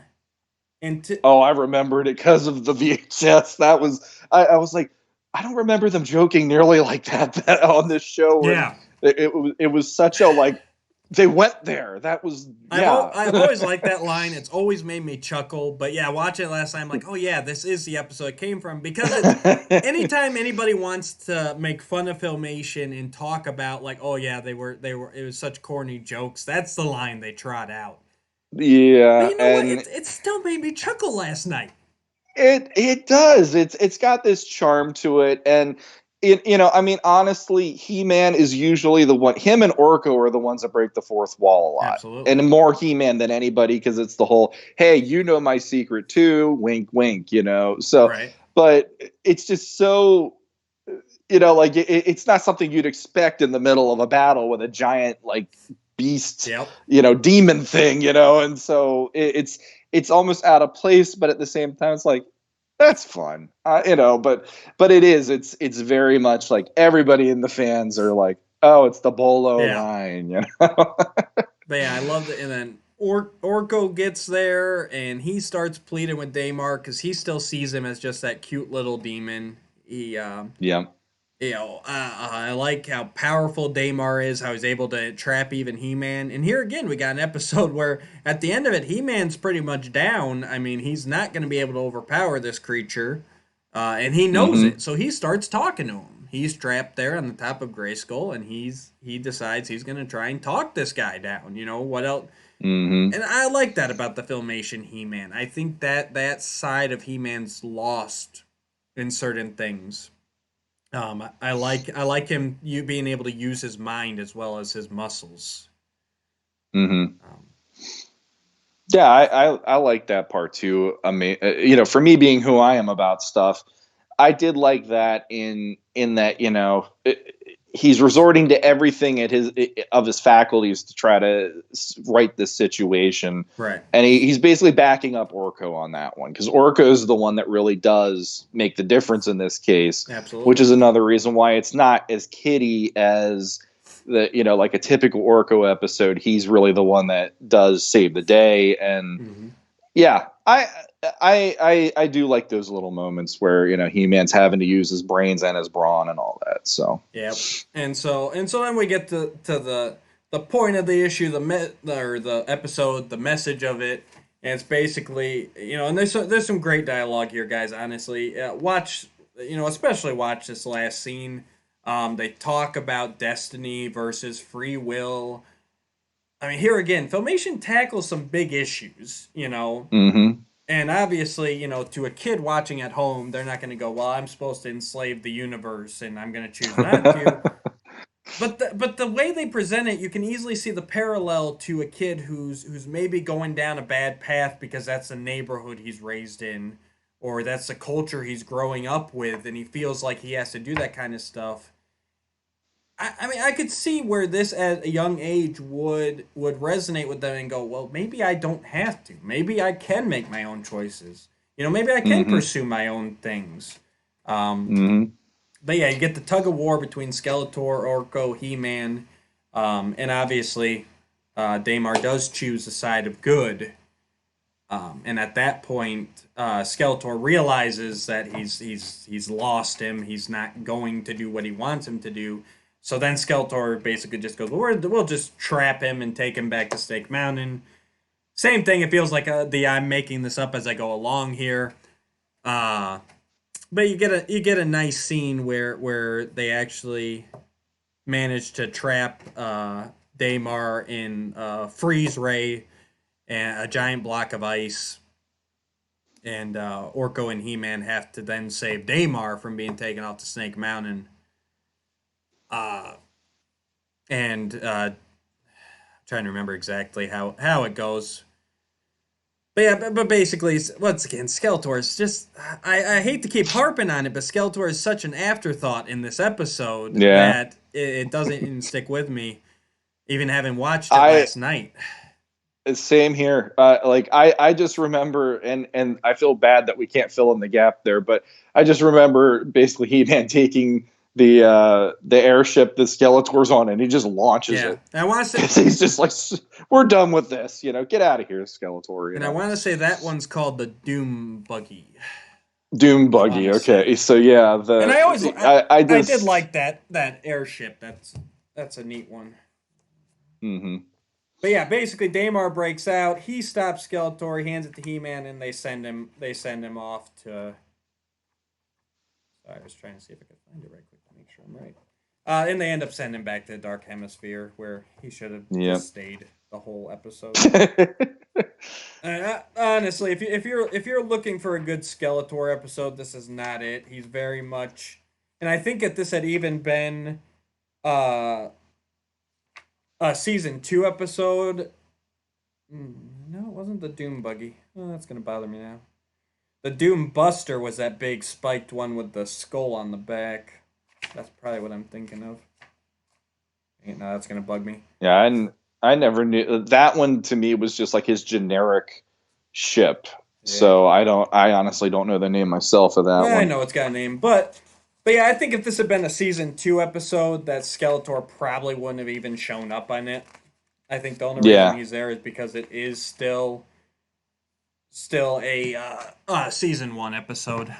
I remembered it because of the VHS. That was I was like, I don't remember them joking nearly like that on this show. Yeah, it was such a like they went there. That was I've always liked that line. It's always made me chuckle. But yeah, watching it last time, like, oh yeah, this is the episode it came from. Because anytime anybody wants to make fun of Filmation and talk about like, oh yeah, they were it was such corny jokes, that's the line they trot out. Yeah, but you know what? It still made me chuckle last night. It does. It's got this charm to it, and I mean, honestly, He-Man is usually the one. Him and Orko are the ones that break the fourth wall a lot. Absolutely. And more He-Man than anybody, because it's the whole, hey, you know my secret too, wink, wink, So, but it's just so, like it's not something you'd expect in the middle of a battle with a giant, like, beast, Yep. demon thing, and so it's almost out of place, but at the same time, it's like that's fun, but it's very much like everybody in the fans are like, oh, it's the Bolo Yeah. line, But yeah, I love it. And then Orko gets there and he starts pleading with Daimar because he still sees him as just that cute little demon. He, Yeah. I like how powerful Daimar is, how he's able to trap even He-Man. And here again, we got an episode where at the end of it, He-Man's pretty much down. I mean, he's not going to be able to overpower this creature, and he knows Mm-hmm. it. So he starts talking to him. He's trapped there on the top of Grayskull, and he decides he's going to try and talk this guy down. What else? Mm-hmm. And I like that about the Filmation He-Man. I think that side of He-Man's lost in certain things. I like him being able to use his mind as well as his muscles. Mm-hmm. Yeah, I like that part too. I mean, for me being who I am about stuff, I did like that in that he's resorting to everything at his faculties to try to right this situation, Right. and he's basically backing up Orko on that one because Orko is the one that really does make the difference in this case. Absolutely. Which is another reason why it's not as kiddie as like a typical Orko episode. He's really the one that does save the day, and Mm-hmm. yeah, I do like those little moments where He-Man's having to use his brains and his brawn and all that. So Yep. And so then we get to the point of the issue, the episode, the message of it, and it's basically and there's some great dialogue here, guys. Honestly, watch especially watch this last scene. They talk about destiny versus free will. I mean, here again, Filmation tackles some big issues, mm-hmm. and obviously, to a kid watching at home, they're not going to go, "Well, I'm supposed to enslave the universe, and I'm going to choose not to." But the way they present it, you can easily see the parallel to a kid who's maybe going down a bad path because that's the neighborhood he's raised in, or that's the culture he's growing up with, and he feels like he has to do that kind of stuff. I mean, I could see where this at a young age would resonate with them and go, well, maybe I don't have to. Maybe I can make my own choices. Maybe I can Mm-hmm. pursue my own things. Mm-hmm. But yeah, you get the tug of war between Skeletor, Orko, He-Man, and obviously Daimar does choose the side of good. And at that point, Skeletor realizes that he's lost him. He's not going to do what he wants him to do. So then Skeletor basically just goes, well, we'll just trap him and take him back to Snake Mountain. Same thing. It feels like I'm making this up as I go along here. But you get a nice scene where they actually manage to trap Daimar in freeze ray and a giant block of ice. And Orko and He-Man have to then save Daimar from being taken off to Snake Mountain. And trying to remember exactly how it goes. But yeah, but basically, once again, Skeletor is just. I hate to keep harping on it, but Skeletor is such an afterthought in this episode Yeah. that it doesn't even stick with me, even having watched it I last night. Same here. Like I just remember, and I feel bad that we can't fill in the gap there, but I just remember basically He-Man taking the airship that Skeletor's on, and he just launches Yeah, it. and I want to say He's just like, we're done with this, get out of here, Skeletor. and I want to say that one's called the Doom Buggy. Doom I want Buggy. to say, Okay, so yeah, and I always I I did just like that airship. That's a neat one. mm-hmm. But yeah, basically Daimar breaks out. He stops Skeletor. He hands it to He-Man, and they send him off to. Sorry, I was trying to see if I could find it right quick to make sure I'm right. And they end up sending him back to the Dark Hemisphere, where he should have just stayed the whole episode. Honestly, if you're looking for a good Skeletor episode, this is not it. He's very much, and I think if this had even been a season 2 episode. No, it wasn't the Doom Buggy. Oh, that's gonna bother me now. The Doom Buster was that big spiked one with the skull on the back. That's probably what I'm thinking of. No, that's gonna bug me. Yeah, I never knew that one. To me, was just like his generic ship. So I honestly don't know the name myself of that Yeah, I one. know it's got a name, but yeah, I think if this had been a season 2 episode, that Skeletor probably wouldn't have even shown up on it. I think the only reason Yeah. he's there is because it is still a season 1 episode.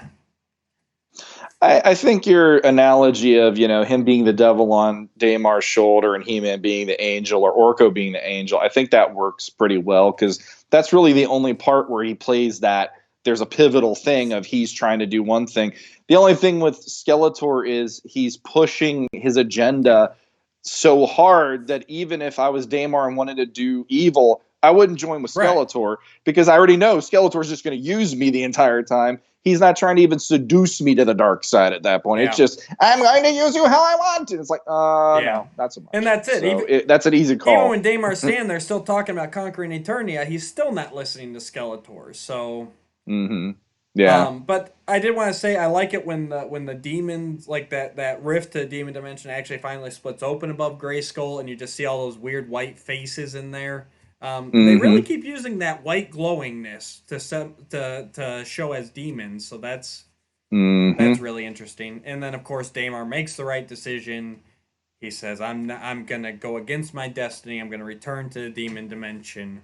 I think your analogy of, him being the devil on Damar's shoulder and He-Man being the angel, or Orko being the angel, I think that works pretty well, because that's really the only part where he plays that there's a pivotal thing of he's trying to do one thing. The only thing with Skeletor is he's pushing his agenda so hard that even if I was Damar and wanted to do evil, I wouldn't join with Right. Skeletor, because I already know Skeletor's just going to use me the entire time. He's not trying to even seduce me to the dark side at that point. Yeah. It's just, I'm going to use you how I want. And it's like, no, not so much. And that's it. So that's an easy call. Even when Damar's standing there still talking about conquering Eternia, he's still not listening to Skeletor. So yeah. But I did want to say I like it when the demons, like that rift to demon dimension, actually finally splits open above Grayskull, and you just see all those weird white faces in there. They really keep using that white glowingness to show as demons, so that's really interesting. And then of course Damar makes the right decision. He says, "I'm gonna go against my destiny. I'm gonna return to the demon dimension."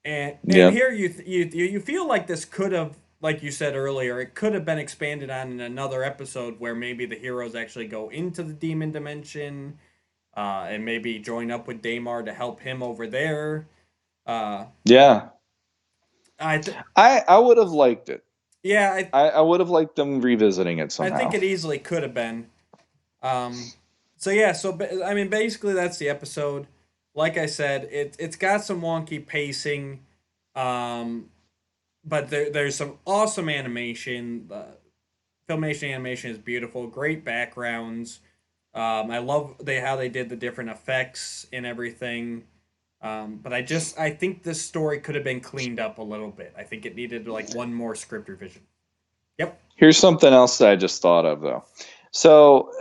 And here you feel like this could have, like you said earlier, it could have been expanded on in another episode where maybe the heroes actually go into the demon dimension, and maybe join up with Damar to help him over there. I would have liked it. Yeah, I would have liked them revisiting it somehow. I think it easily could have been. So yeah, I mean, basically that's the episode. Like I said, it's got some wonky pacing, but there's some awesome animation. Filmation animation is beautiful. Great backgrounds. I love how they did the different effects and everything. But I think this story could have been cleaned up a little bit. I think it needed like one more script revision. Yep. Here's something else that I just thought of, though. So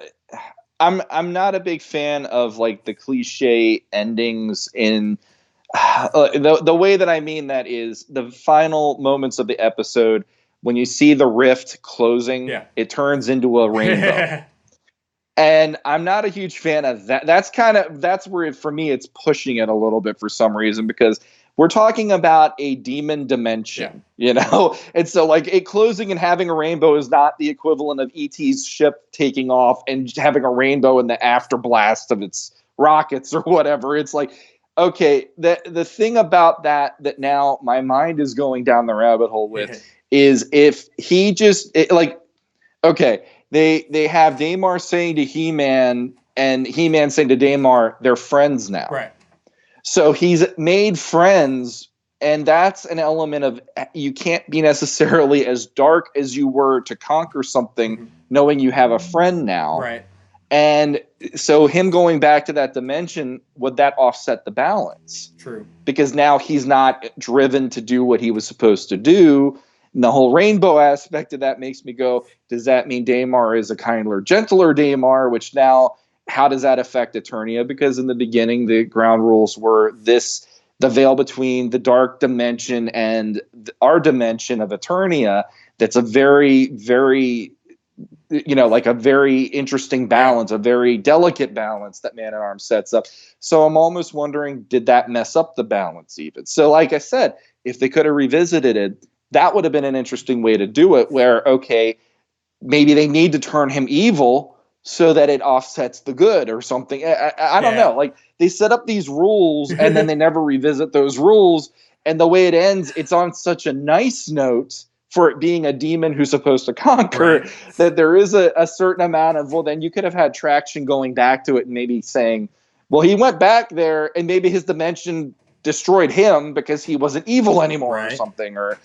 I'm not a big fan of like the cliche endings in the way that I mean that is the final moments of the episode when you see the rift closing, it turns into a rainbow. And I'm not a huge fan of that. That's where for me it's pushing it a little bit for some reason, because we're talking about a demon dimension, and so like it closing and having a rainbow is not the equivalent of ET's ship taking off and having a rainbow in the afterblast of its rockets or whatever. It's like, okay, the thing about that now my mind is going down the rabbit hole with is if he just okay. They have Damar saying to He-Man and He-Man saying to Damar, they're friends now. Right. So he's made friends, and that's an element of you can't be necessarily as dark as you were to conquer something knowing you have a friend now. Right. And so him going back to that dimension, would that offset the balance? True. Because now he's not driven to do what he was supposed to do. And the whole rainbow aspect of that makes me go, does that mean Damar is a kinder, gentler Damar? Which now, how does that affect Eternia? Because in the beginning, the ground rules were the veil between the dark dimension and our dimension of Eternia. That's a very, very, like a very interesting balance, a very delicate balance that Man-at-Arms sets up. So I'm almost wondering, did that mess up the balance even? So like I said, if they could have revisited it, that would have been an interesting way to do it, where, okay, maybe they need to turn him evil so that it offsets the good or something. I don't know. Like, they set up these rules and then they never revisit those rules. And the way it ends, it's on such a nice note for it being a demon who's supposed to conquer, that there is a certain amount of, well, then you could have had traction going back to it and maybe saying, well, he went back there and maybe his dimension destroyed him because he wasn't evil anymore or something, or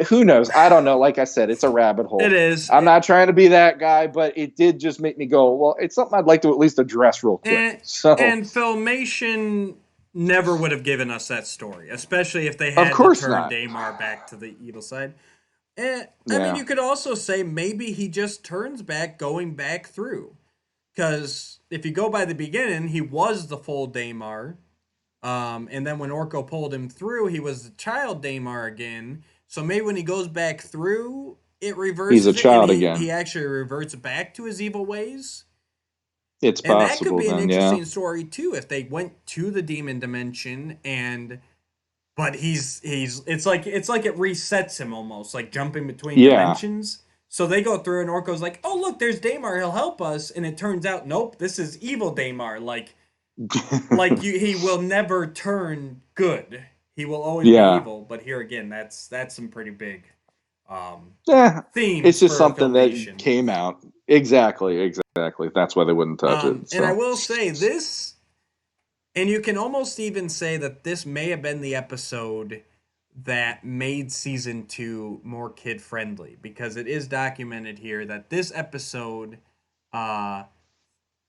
who knows? I don't know. Like I said, it's a rabbit hole. It is. I'm not trying to be that guy, but it did just make me go, well, it's something I'd like to at least address real quick. And Filmation never would have given us that story, especially if they had to turn Damar back to the evil side. I mean, you could also say maybe he just turns back going back through. Because if you go by the beginning, he was the full Daimar. And then when Orko pulled him through, he was the child Daimar again. So maybe when he goes back through, it He's a reverses it, and child he again. actually reverts back to his evil ways. It's And that could possible be an then, yeah. interesting story too if they went to the demon dimension and but he's it's like it resets him almost like jumping between Yeah. dimensions. So they go through and Orko's like, "Oh look, there's Daimar. He'll help us." And it turns out, nope, this is evil Daimar. He will never turn good. He will always be Yeah. evil. But here again, that's some pretty big um, Yeah. It's themes just for something that Filmation. came out. Exactly. That's why they wouldn't touch it. And I So will say this, and you can almost even say that this may have been the episode that made season 2 more kid friendly because it is documented here that this episode uh,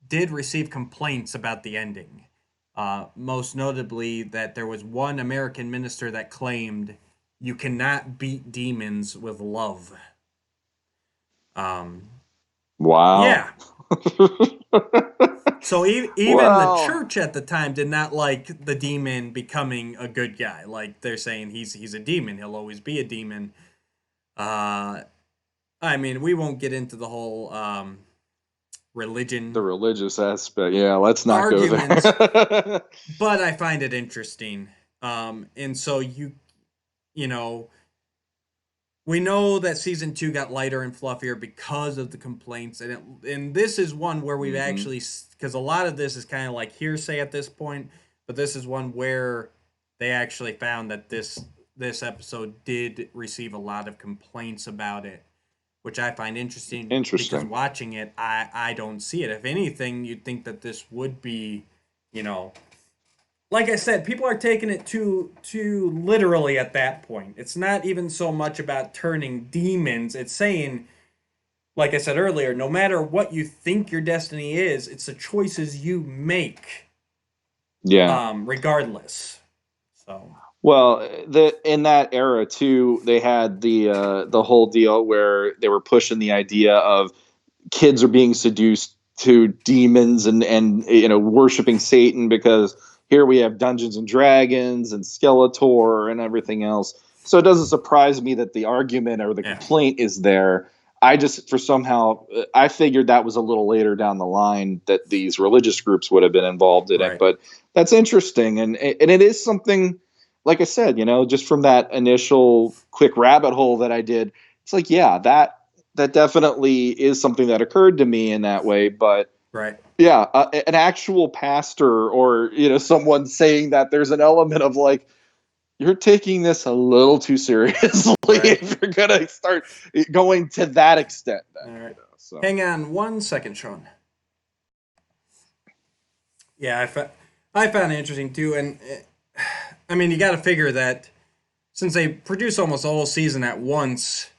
did receive complaints about the ending. Most notably, that there was one American minister that claimed you cannot beat demons with love. Um, wow. yeah. So even the Well, church at the time did not like the demon becoming a good guy. Like they're saying he's a demon. He'll always be a demon. Uh, I mean, we won't get into the whole religion the religious aspect. Yeah, let's not go arguments, there. but I find it interesting. And so you know, we know that season 2 got lighter and fluffier because of the complaints, and this is one where we've hmm actually, because a lot of this is kind of like hearsay at this point, but this is one where they actually found that this episode did receive a lot of complaints about it, which I find interesting because Interesting. watching it, I don't see it. If anything, you'd think that this would be, you know, like I said, people are taking it too literally at that point. It's not even so much about turning demons. It's saying, like I said earlier, no matter what you think your destiny is, it's the choices you make, Yeah. regardless. So Well, the in that era too, they had the whole deal where they were pushing the idea of kids are being seduced to demons and worshiping Satan because here we have Dungeons and Dragons and Skeletor and everything else. So it doesn't surprise me that the argument or the yeah, complaint is there. I just for somehow I figured that was a little later down the line that these religious groups would have been involved in it, right, but that's interesting and it is something like I said, just from that initial quick rabbit hole that I did, it's like, yeah, that definitely is something that occurred to me in that way. But right, yeah, an actual pastor or someone saying that there's an element of like you're taking this a little too seriously right. if you're gonna start going to that extent. Then All right. so Hang on 1 second, Sean. Yeah, I found it interesting too, and I mean, you got to figure that since they produced almost the whole season at once,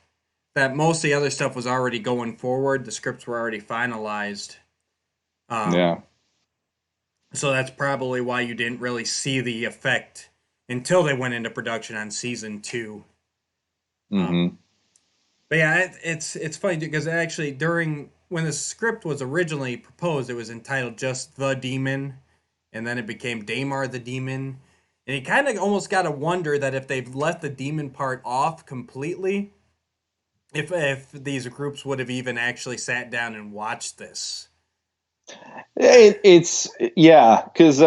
that most of the other stuff was already going forward. The scripts were already finalized. yeah. Um, so that's probably why you didn't really see the effect until they went into production on season 2. Um, hmm but yeah, it's funny because actually during when the script was originally proposed, it was entitled just The Demon, and then it became Daimar the Demon. And you kind of almost got to wonder that if they've left the demon part off completely, if these groups would have even actually sat down and watched this. it's yeah, because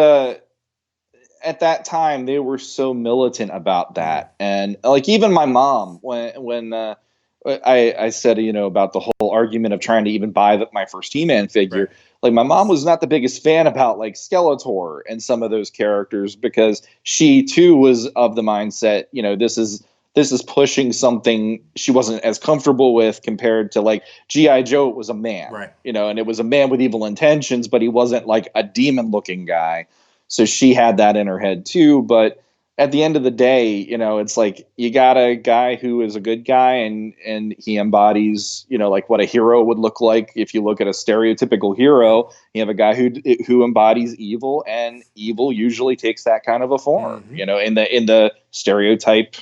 at that time they were so militant about Mm, that, and like even my mom when I said about the whole argument of trying to even buy my first He-Man right, figure. Like my mom was not the biggest fan about like Skeletor and some of those characters because she too was of the mindset this is pushing something she wasn't as comfortable with compared to like GI Joe. It was a man, right. and it was a man with evil intentions, but he wasn't like a demon looking guy. So she had that in her head too. But at the end of the day, it's like you got a guy who is a good guy and he embodies, like what a hero would look like. If you look at a stereotypical Right. hero, you have a guy who embodies evil, and evil usually takes that kind of a form, Mm-hmm. in the stereotype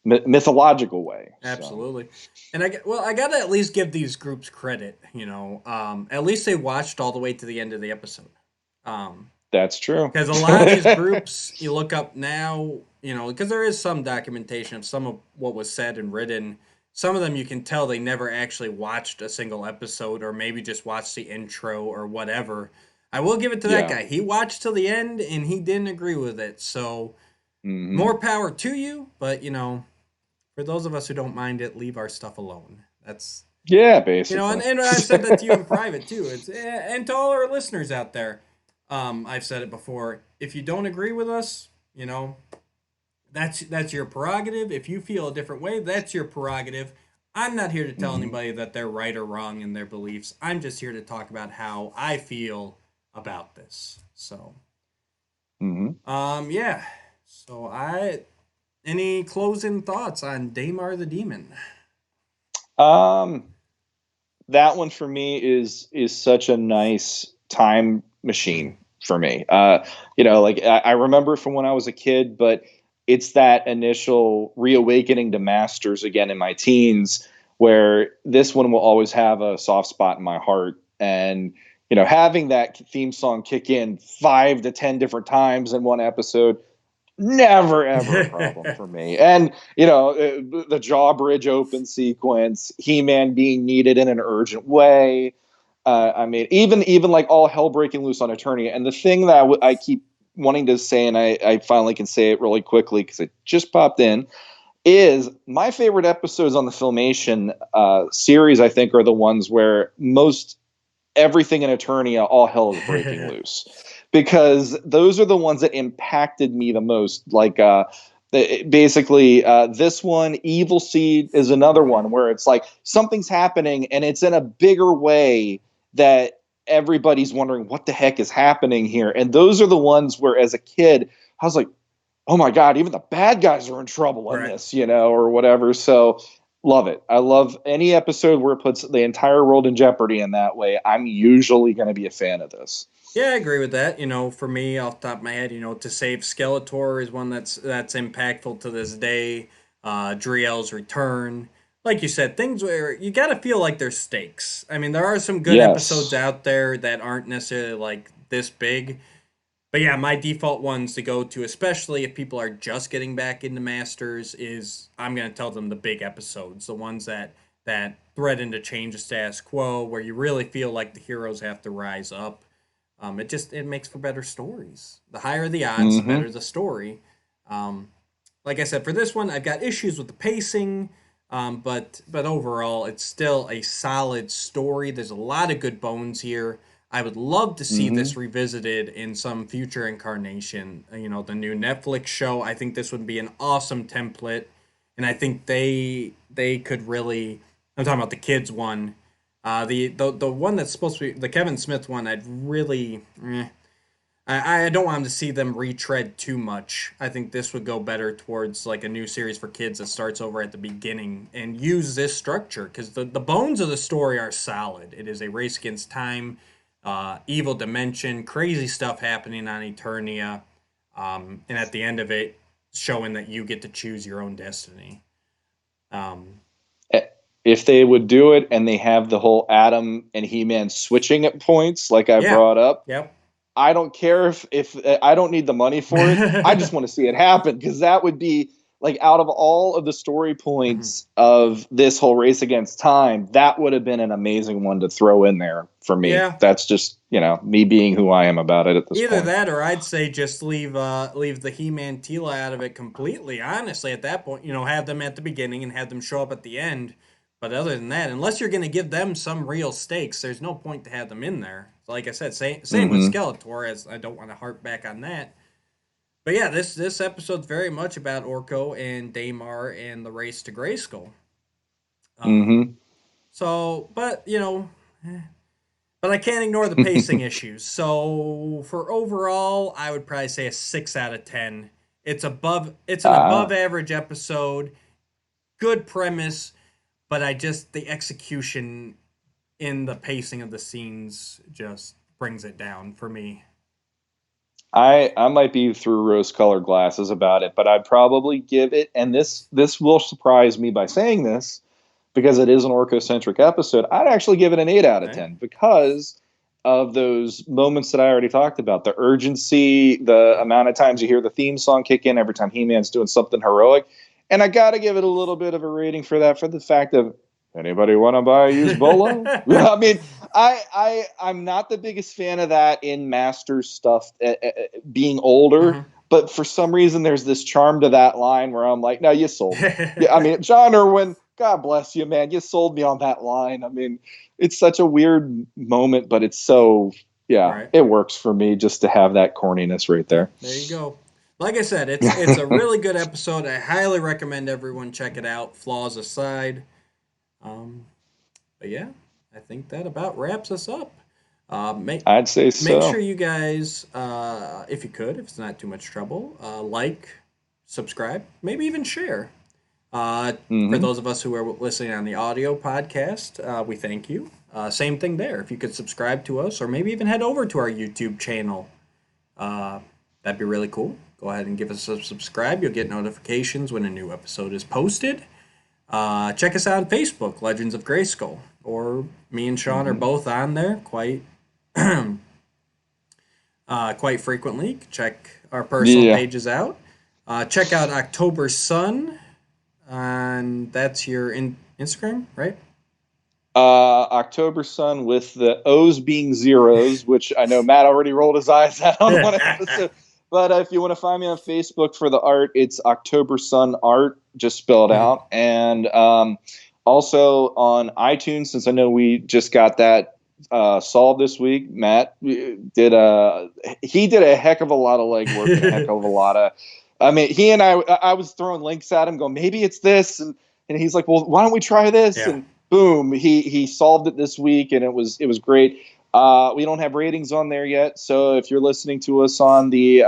mythological way. So Absolutely. And I got to at least give these groups credit, at least they watched all the way to the end of the episode. That's true. Because a lot of these groups you look up now, because there is some documentation of some of what was said and written. Some of them you can tell they never actually watched a single episode, or maybe just watched the intro or whatever. I will give it to that Yeah. guy. He watched till the end and he didn't agree with it. So Mm-hmm. more power to you, but for those of us who don't mind it, leave our stuff alone. That's Yeah, basically. and I've said that to you in private too. And to all our listeners out there. I've said it before. If you don't agree with us, that's your prerogative. If you feel a different way, that's your prerogative. I'm not here to tell anybody that they're right or wrong in their beliefs. I'm just here to talk about how I feel about this. So, yeah. So any closing thoughts on Daimar the Demon? That one for me is such a nice time machine for me. Like I remember from when I was a kid, but it's that initial reawakening to Masters again in my teens, where this one will always have a soft spot in my heart. And having that theme song kick in 5 to 10 different times in one episode, never ever a problem for me. And the Jawbridge open sequence, He-Man being needed in an urgent way. I mean, even like all hell breaking loose on Eternia. And the thing that I keep wanting to say, and I finally can say it really quickly because it just popped in, is my favorite episodes on the Filmation series, I think, are the ones where most everything in Eternia, all hell is breaking loose. Because those are the ones that impacted me the most. Like, basically, this one, Evil Seed, is another one where it's like something's happening and it's in a bigger way that everybody's wondering what the heck is happening here. And those are the ones where, as a kid, I was like, oh my God, even the bad guys are in trouble in this, or whatever. So love it. I love any episode where it puts the entire world in jeopardy in that way. I'm usually going to be a fan of this. Yeah, I agree with that. For me, off the top of my head, to save Skeletor is one that's impactful to this day. Driel's return, like you said, things where you got to feel like there's stakes. I mean, there are some good episodes out there that aren't necessarily like this big, but yeah, my default ones to go to, especially if people are just getting back into Masters, is I'm gonna tell them the big episodes, the ones that threaten to change the status quo, where you really feel like the heroes have to rise up. It makes for better stories. The higher the odds, the better the story. Like I said, for this one, I've got issues with the pacing, but overall, it's still a solid story. There's a lot of good bones here. I would love to see this revisited in some future incarnation. The new Netflix show. I think this would be an awesome template, and I think they could really. I'm talking about the kids one. The one that's supposed to be the Kevin Smith one, I'd really, I don't want to see them retread too much. I think this would go better towards like a new series for kids that starts over at the beginning and use this structure, because the bones of the story are solid. It is a race against time, evil dimension, crazy stuff happening on Eternia, and at the end of it, showing that you get to choose your own destiny. If they would do it and they have the whole Adam and He-Man switching at points, like I brought up, I don't care if I don't need the money for it. I just want to see it happen, because that would be like, out of all of the story points of this whole race against time, that would have been an amazing one to throw in there for me. Yeah. That's just, me being who I am about it at this point. Either that, or I'd say just leave the He-Man Tila out of it completely. Honestly, at that point, have them at the beginning and have them show up at the end. But other than that, unless you're going to give them some real stakes, there's no point to have them in there. Like I said, same with Skeletor, as I don't want to harp back on that. But yeah, this episode's very much about Orko and Daimar and the race to Grayskull. So, but but I can't ignore the pacing issues. So for overall, I would probably say a 6 out of 10. It's an above average episode. Good premise. But the execution in the pacing of the scenes just brings it down for me. I might be through rose-colored glasses about it, but I'd probably give it, and this will surprise me by saying this, because it is an Orco-centric episode, I'd actually give it an 8 out of 10, because of those moments that I already talked about. The urgency, the amount of times you hear the theme song kick in every time He-Man's doing something heroic. And I got to give it a little bit of a rating for that, for the fact of, anybody want to buy a used bolo? I mean, I'm not the biggest fan of that in Masters stuff, being older. But for some reason, there's this charm to that line where I'm like, no, you sold me. Yeah, I mean, John Irwin, God bless you, man. You sold me on that line. I mean, it's such a weird moment, but it's so, it works for me just to have that corniness right there. There you go. Like I said, it's a really good episode. I highly recommend everyone check it out, flaws aside. But yeah, I think that about wraps us up. I'd say so. Make sure you guys, if you could, if it's not too much trouble, like, subscribe, maybe even share. For those of us who are listening on the audio podcast, we thank you. Same thing there. If you could subscribe to us, or maybe even head over to our YouTube channel, that'd be really cool. Go ahead and give us a subscribe. You'll get notifications when a new episode is posted. Check us out on Facebook, Legends of Grayskull, or me and Sean are both on there quite frequently. Check our personal pages out. Check out October Sun, and that's your Instagram, right? October Sun with the O's being zeros, which I know Matt already rolled his eyes at on one episode. But if you want to find me on Facebook for the art, it's October Sun Art, just spelled out. And also on iTunes, since I know we just got that solved this week, Matt did a heck of a lot of legwork and a heck of a lot of. I mean, he and I was throwing links at him, going, maybe it's this, and he's like, well, why don't we try this? Yeah. And boom, he solved it this week, and it was great. We don't have ratings on there yet, so if you're listening to us on the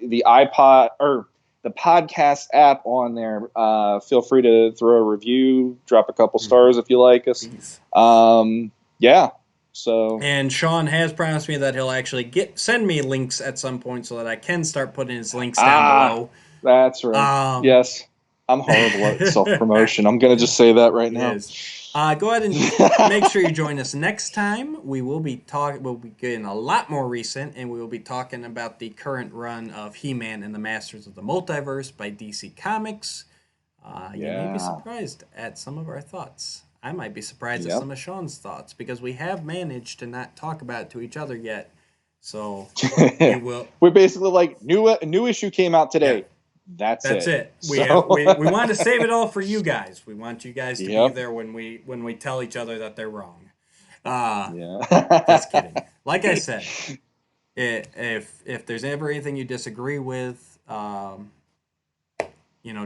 iPod or the podcast app on there, feel free to throw a review, drop a couple stars if you like us. Yeah. So, and Sean has promised me that he'll actually send me links at some point so that I can start putting his links down below. That's right. Yes. I'm horrible at self-promotion. I'm going to just say that right now. Go ahead and make sure you join us next time. We'll be getting a lot more recent, and we will be talking about the current run of He-Man and the Masters of the Multiverse by DC Comics. You may be surprised at some of our thoughts. I might be surprised at some of Sean's thoughts, because we have managed to not talk about it to each other yet. So we will. We're basically like, new issue came out today. Yeah. That's it. We want to save it all for you guys. We want you guys to be there when we tell each other that they're wrong. Just kidding. Like I said, if there's ever anything you disagree with,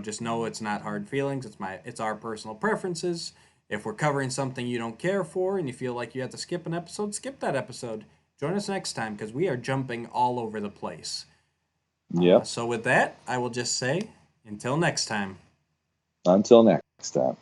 just know it's not hard feelings. It's our personal preferences. If we're covering something you don't care for and you feel like you have to skip an episode, skip that episode. Join us next time, because we are jumping all over the place. So with that, I will just say, until next time. Until next time.